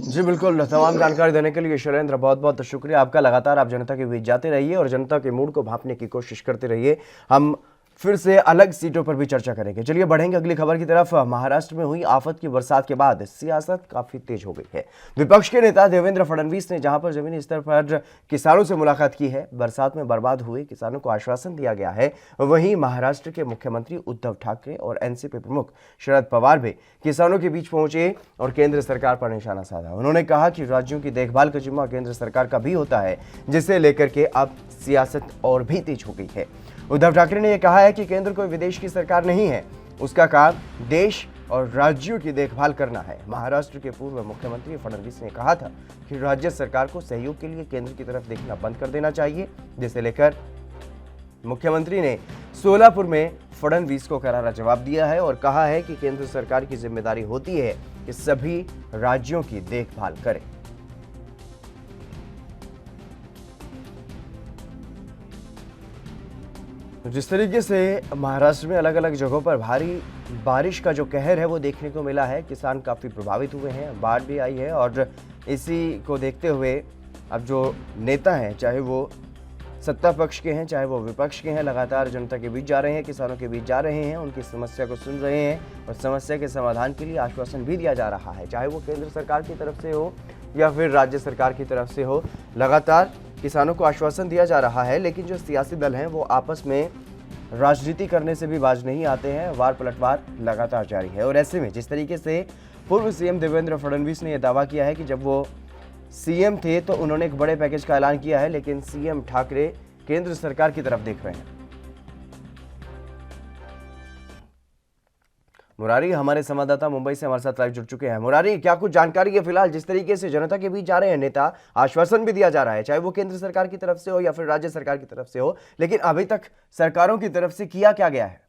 जी बिल्कुल, तमाम जानकारी देने के लिए शैलेंद्र बहुत बहुत शुक्रिया आपका। लगातार आप जनता के बीच जाते रहिए और जनता के मूड को भांपने की कोशिश करते रहिए। हम फिर से अलग सीटों पर भी चर्चा करेंगे। चलिए बढ़ेंगे अगली खबर की तरफ। महाराष्ट्र में हुई आफत की बरसात के बाद सियासत काफी तेज हो गई है। विपक्ष के नेता देवेंद्र फडणवीस ने जहां पर जमीनी स्तर पर किसानों से मुलाकात की है, बरसात में बर्बाद हुए किसानों को आश्वासन दिया गया है, वहीं महाराष्ट्र के मुख्यमंत्री उद्धव ठाकरे और एनसीपी प्रमुख शरद पवार भी किसानों के बीच पहुंचे और केंद्र सरकार पर निशाना साधा। उन्होंने कहा कि राज्यों की देखभाल का जिम्मा केंद्र सरकार का भी होता है, जिसे लेकर के अब सियासत और भी तेज हो गई है। उद्धव ठाकरे ने यह कहा है कि केंद्र कोई विदेश की सरकार नहीं है, उसका काम देश और राज्यों की देखभाल करना है। महाराष्ट्र के पूर्व मुख्यमंत्री फडणवीस ने कहा था कि राज्य सरकार को सहयोग के लिए केंद्र की तरफ देखना बंद कर देना चाहिए, जिसे लेकर मुख्यमंत्री ने सोलापुर में फडणवीस को करारा जवाब दिया है और कहा है कि केंद्र सरकार की जिम्मेदारी होती है कि सभी राज्यों की देखभाल करे। जिस तरीके से महाराष्ट्र में अलग अलग जगहों पर भारी बारिश का जो कहर है वो देखने को मिला है, किसान काफ़ी प्रभावित हुए हैं, बाढ़ भी आई है और इसी को देखते हुए अब जो नेता हैं, चाहे वो सत्ता पक्ष के हैं चाहे वो विपक्ष के हैं, लगातार जनता के बीच जा रहे हैं, किसानों के बीच जा रहे हैं, उनकी समस्या को सुन रहे हैं और समस्या के समाधान के लिए आश्वासन भी दिया जा रहा है, चाहे वो केंद्र सरकार की तरफ से हो या फिर राज्य सरकार की तरफ से हो। लगातार किसानों को आश्वासन दिया जा रहा है, लेकिन जो सियासी दल हैं वो आपस में राजनीति करने से भी बाज नहीं आते हैं। वार पलटवार लगातार जारी है और ऐसे में जिस तरीके से पूर्व सीएम देवेंद्र फडणवीस ने यह दावा किया है कि जब वो सीएम थे तो उन्होंने एक बड़े पैकेज का ऐलान किया है, लेकिन सीएम ठाकरे केंद्र सरकार की तरफ देख रहे हैं। मुरारी हमारे संवाददाता मुंबई से हमारे साथ लाइव जुड़ चुके हैं। मुरारी, क्या कुछ जानकारी है फिलहाल? जिस तरीके से जनता के बीच जा रहे हैं नेता, आश्वासन भी दिया जा रहा है, चाहे वो केंद्र सरकार की तरफ से हो या फिर राज्य सरकार की तरफ से हो, लेकिन अभी तक सरकारों की तरफ से किया क्या गया है?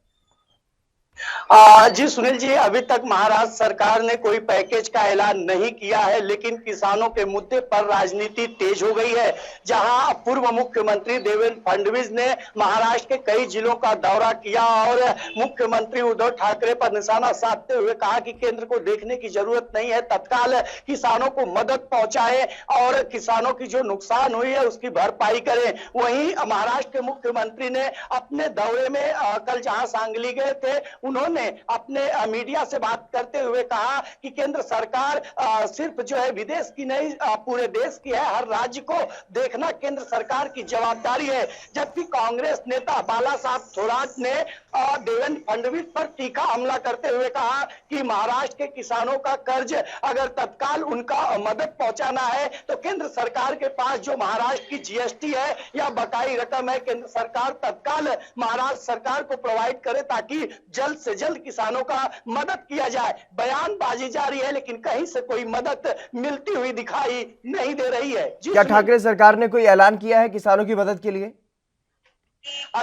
जी सुनील जी, अभी तक महाराष्ट्र सरकार ने कोई पैकेज का ऐलान नहीं किया है, लेकिन किसानों के मुद्दे पर राजनीति तेज हो गई है। जहां पूर्व मुख्यमंत्री देवेंद्र फडणवीस ने महाराष्ट्र के कई जिलों का दौरा किया और मुख्यमंत्री उद्धव ठाकरे पर निशाना साधते हुए कहा कि केंद्र को देखने की जरूरत नहीं है, तत्काल किसानों को मदद पहुंचाए और किसानों की जो नुकसान हुई है उसकी भरपाई करें। वहीं महाराष्ट्र के मुख्यमंत्री ने अपने दौरे में कल जहां सांगली गए थे, उन्होंने अपने मीडिया से बात करते हुए कहा कि केंद्र सरकार सिर्फ जो है विदेश की नहीं पूरे देश की है, हर राज्य को देखना केंद्र सरकार की जवाबदारी है। जबकि कांग्रेस नेता बाला साहब थोराट ने देवेंद्र फडणवीस पर तीखा हमला करते हुए कहा कि महाराष्ट्र के किसानों का कर्ज अगर तत्काल उनका मदद पहुंचाना है तो केंद्र सरकार के पास जो महाराष्ट्र की जीएसटी है या बकाई रकम है, केंद्र सरकार तत्काल महाराष्ट्र सरकार को प्रोवाइड करे ताकि जल्द से जल्द किसानों का मदद किया जाए। बयानबाजी जारी है, लेकिन कहीं से कोई मदद मिलती हुई दिखाई नहीं दे रही है। क्या ठाकरे सरकार ने कोई ऐलान किया है किसानों की मदद के लिए?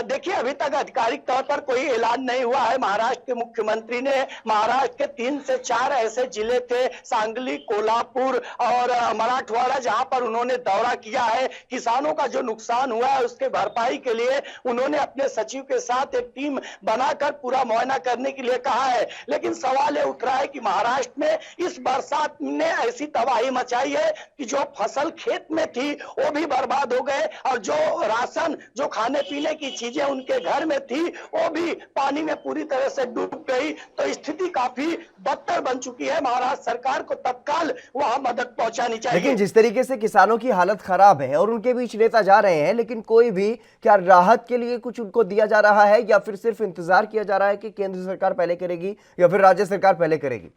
देखिए, अभी तक आधिकारिक तौर पर कोई ऐलान नहीं हुआ है। महाराष्ट्र के मुख्यमंत्री ने महाराष्ट्र के 3 से 4 ऐसे जिले थे, सांगली, कोल्हापुर और मराठवाड़ा, जहां पर उन्होंने दौरा किया है। किसानों का जो नुकसान हुआ है उसके भरपाई के लिए उन्होंने अपने सचिव के साथ एक टीम बनाकर पूरा मुआयना करने के लिए कहा है। लेकिन सवाल ये उठ रहा है कि महाराष्ट्र में इस बरसात ने ऐसी तबाही मचाई है कि जो फसल खेत में थी वो भी बर्बाद हो गए और जो राशन, जो खाने पीने की चीजें उनके घर में थी वो भी पानी में पूरी तरह से डूब गई। तो स्थिति काफी बदतर बन चुकी है। महाराष्ट्र सरकार को तत्काल वहां मदद पहुंचानी चाहिए। लेकिन जिस तरीके से किसानों की हालत खराब है और उनके बीच नेता जा रहे हैं, लेकिन कोई भी क्या राहत के लिए कुछ उनको दिया जा रहा है या फिर सिर्फ इंतजार किया जा रहा है कि केंद्र सरकार पहले करेगी या फिर राज्य सरकार पहले करेगी?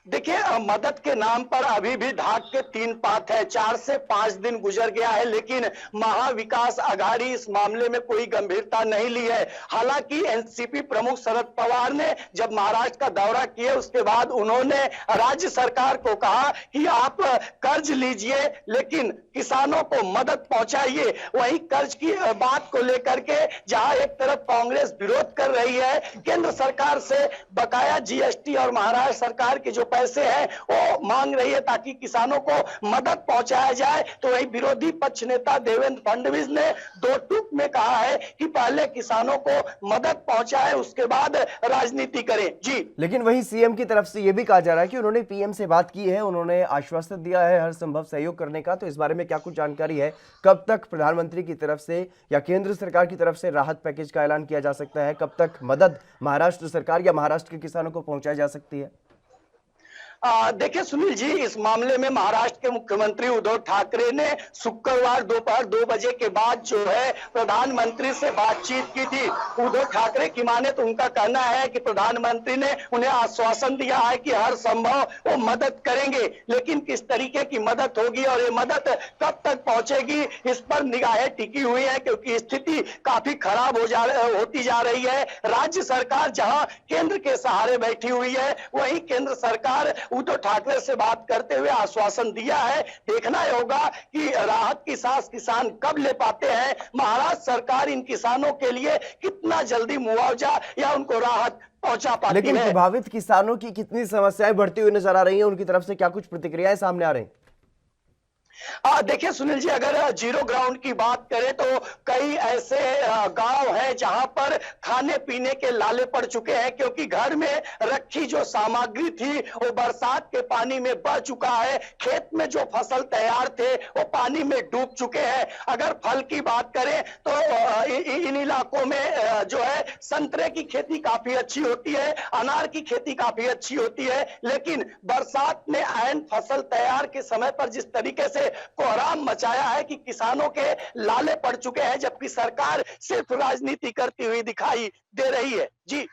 देखिए, मदद के नाम पर अभी भी धाक के 3 पात है। 4 से 5 दिन गुजर गया है, लेकिन महाविकास आघाड़ी इस मामले में कोई गंभीरता नहीं ली है। हालांकि एनसीपी प्रमुख शरद पवार ने जब महाराष्ट्र का दौरा किया उसके बाद उन्होंने राज्य सरकार को कहा कि आप कर्ज लीजिए लेकिन किसानों को मदद पहुंचाइए। वहीं कर्ज की बात को लेकर के जहां एक तरफ कांग्रेस विरोध कर रही है केंद्र सरकार से बकाया जीएसटी और महाराष्ट्र सरकार के जो पैसे हैं वो मांग रही है ताकि किसानों को मदद पहुंचाया जाए। तो वही विरोधी पक्ष नेता देवेंद्र फडणवीस ने दो टूक में कहा है कि पहले किसानों को मदद पहुंचाए उसके बाद राजनीति करें। जी, लेकिन वहीं सीएम की तरफ से यह भी कहा जा रहा है कि उन्होंने पीएम से बात की है, उन्होंने आश्वासन दिया है हर संभव सहयोग करने का। तो इस बारे में क्या कुछ जानकारी है? कब तक प्रधानमंत्री की तरफ से या केंद्र सरकार की तरफ से राहत पैकेज का ऐलान किया जा सकता है? कब तक मदद महाराष्ट्र सरकार या महाराष्ट्र के किसानों को पहुंचाई जा सकती है? देखिए सुनील जी, इस मामले में महाराष्ट्र के मुख्यमंत्री उद्धव ठाकरे ने शुक्रवार दोपहर 2 बजे के बाद जो है प्रधानमंत्री से बातचीत की थी। उद्धव ठाकरे की माने तो उनका कहना है कि प्रधानमंत्री ने उन्हें आश्वासन दिया है कि हर संभव वो मदद करेंगे, लेकिन किस तरीके की मदद होगी और ये मदद कब तक पहुंचेगी इस पर निगाहें टिकी हुई है, क्योंकि स्थिति काफी खराब होती जा रही है। राज्य सरकार जहां केंद्र के सहारे बैठी हुई है, वहीं केंद्र सरकार उद्धव ठाकरे से बात करते हुए आश्वासन दिया है। देखना होगा कि राहत की सांस किसान कब ले पाते हैं। महाराष्ट्र सरकार इन किसानों के लिए कितना जल्दी मुआवजा या उनको राहत पहुंचा पाती है। लेकिन प्रभावित किसानों की कितनी समस्याएं बढ़ती हुई नजर आ रही हैं, उनकी तरफ से क्या कुछ प्रतिक्रियाएं सामने आ रही हैं? देखिए सुनील जी, अगर जीरो ग्राउंड की बात करें तो कई ऐसे गांव हैं जहां पर खाने पीने के लाले पड़ चुके हैं, क्योंकि घर में रखी जो सामग्री थी वो बरसात के पानी में बह चुका है। खेत में जो फसल तैयार थे वो पानी में डूब चुके हैं। अगर फल की बात करें तो इन इलाकों में जो है संतरे की खेती काफी अच्छी होती है, अनार की खेती काफी अच्छी होती है, लेकिन बरसात में ऐन फसल तैयार के समय पर जिस तरीके से कोहराम मचाया है कि किसानों के लाले पड़ चुके हैं, जबकि सरकार सिर्फ राजनीति करती हुई दिखाई दे रही है। जी,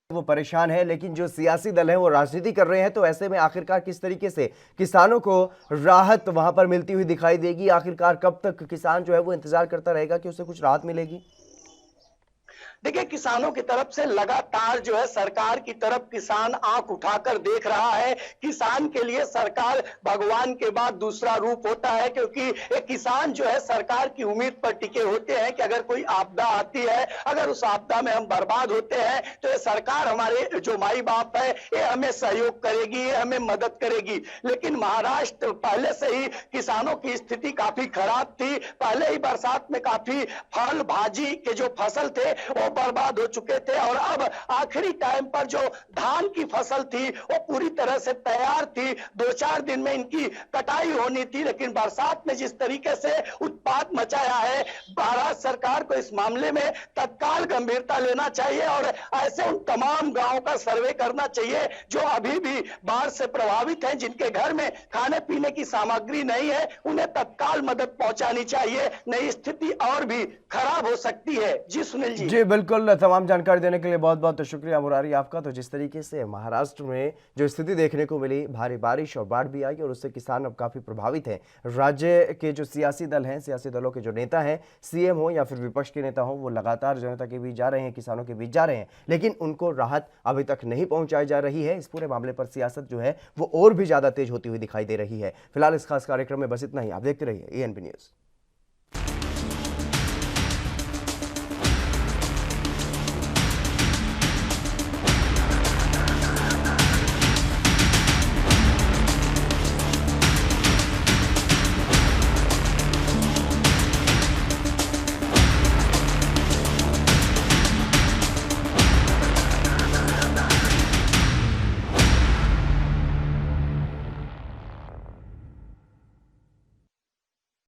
वो परेशान है, लेकिन जो सियासी दल हैं वो राजनीति कर रहे हैं। तो ऐसे में आखिरकार किस तरीके से किसानों को राहत वहां पर मिलती हुई दिखाई देगी? आखिरकार कब तक किसान जो है वो इंतजार करता रहेगा कि उसे कुछ राहत मिलेगी? देखिए, किसानों की तरफ से लगातार जो है सरकार की तरफ किसान आंख उठाकर देख रहा है। किसान के लिए सरकार भगवान के बाद दूसरा रूप होता है, क्योंकि एक किसान जो है सरकार की उम्मीद पर टिके होते हैं कि अगर कोई आपदा आती है, अगर उस आपदा में हम बर्बाद होते हैं तो ये सरकार, हमारे जो माई बाप है, ये हमें सहयोग करेगी, ये हमें मदद करेगी। लेकिन महाराष्ट्र पहले से ही किसानों की स्थिति काफी खराब थी। पहले ही बरसात में काफी फल भाजी के जो फसल थे वो बर्बाद हो चुके थे, और अब आखिरी टाइम पर जो धान की फसल थी वो पूरी तरह से तैयार थी। 2-4 दिन में इनकी कटाई होनी थी, लेकिन बरसात में जिस तरीके से उत्पात मचाया है, महाराष्ट्र सरकार को इस मामले में तत्काल गंभीरता लेना चाहिए और ऐसे उन तमाम गांवों का सर्वे करना चाहिए जो अभी भी बाढ़ से प्रभावित हैं, जिनके घर में खाने पीने की सामग्री नहीं है, उन्हें तत्काल मदद पहुंचानी चाहिए। नहीं स्थिति और भी खराब हो सकती है। जी सुनील जी। जी बिल्कुल, तमाम जानकारी देने के लिए बहुत बहुत शुक्रिया मुरारी आपका। तो जिस तरीके से महाराष्ट्र में जो स्थिति देखने को मिली, भारी बारिश और बाढ़ भी आई और उससे किसान अब काफी प्रभावित हैं। राज्य के जो सियासी दल हैं, सियासी दलों के जो नेता हैं, सीएम हो या फिर विपक्ष के नेता हो, वो लगातार जनता के बीच जा रहे हैं, किसानों के बीच जा रहे हैं, लेकिन उनको राहत अभी तक नहीं पहुंचाई जा रही है। इस पूरे मामले पर सियासत जो है वो और भी ज्यादा तेज होती हुई दिखाई दे रही है। फिलहाल इस खास कार्यक्रम में बस इतना ही। आप देखते रहिए ANP न्यूज़।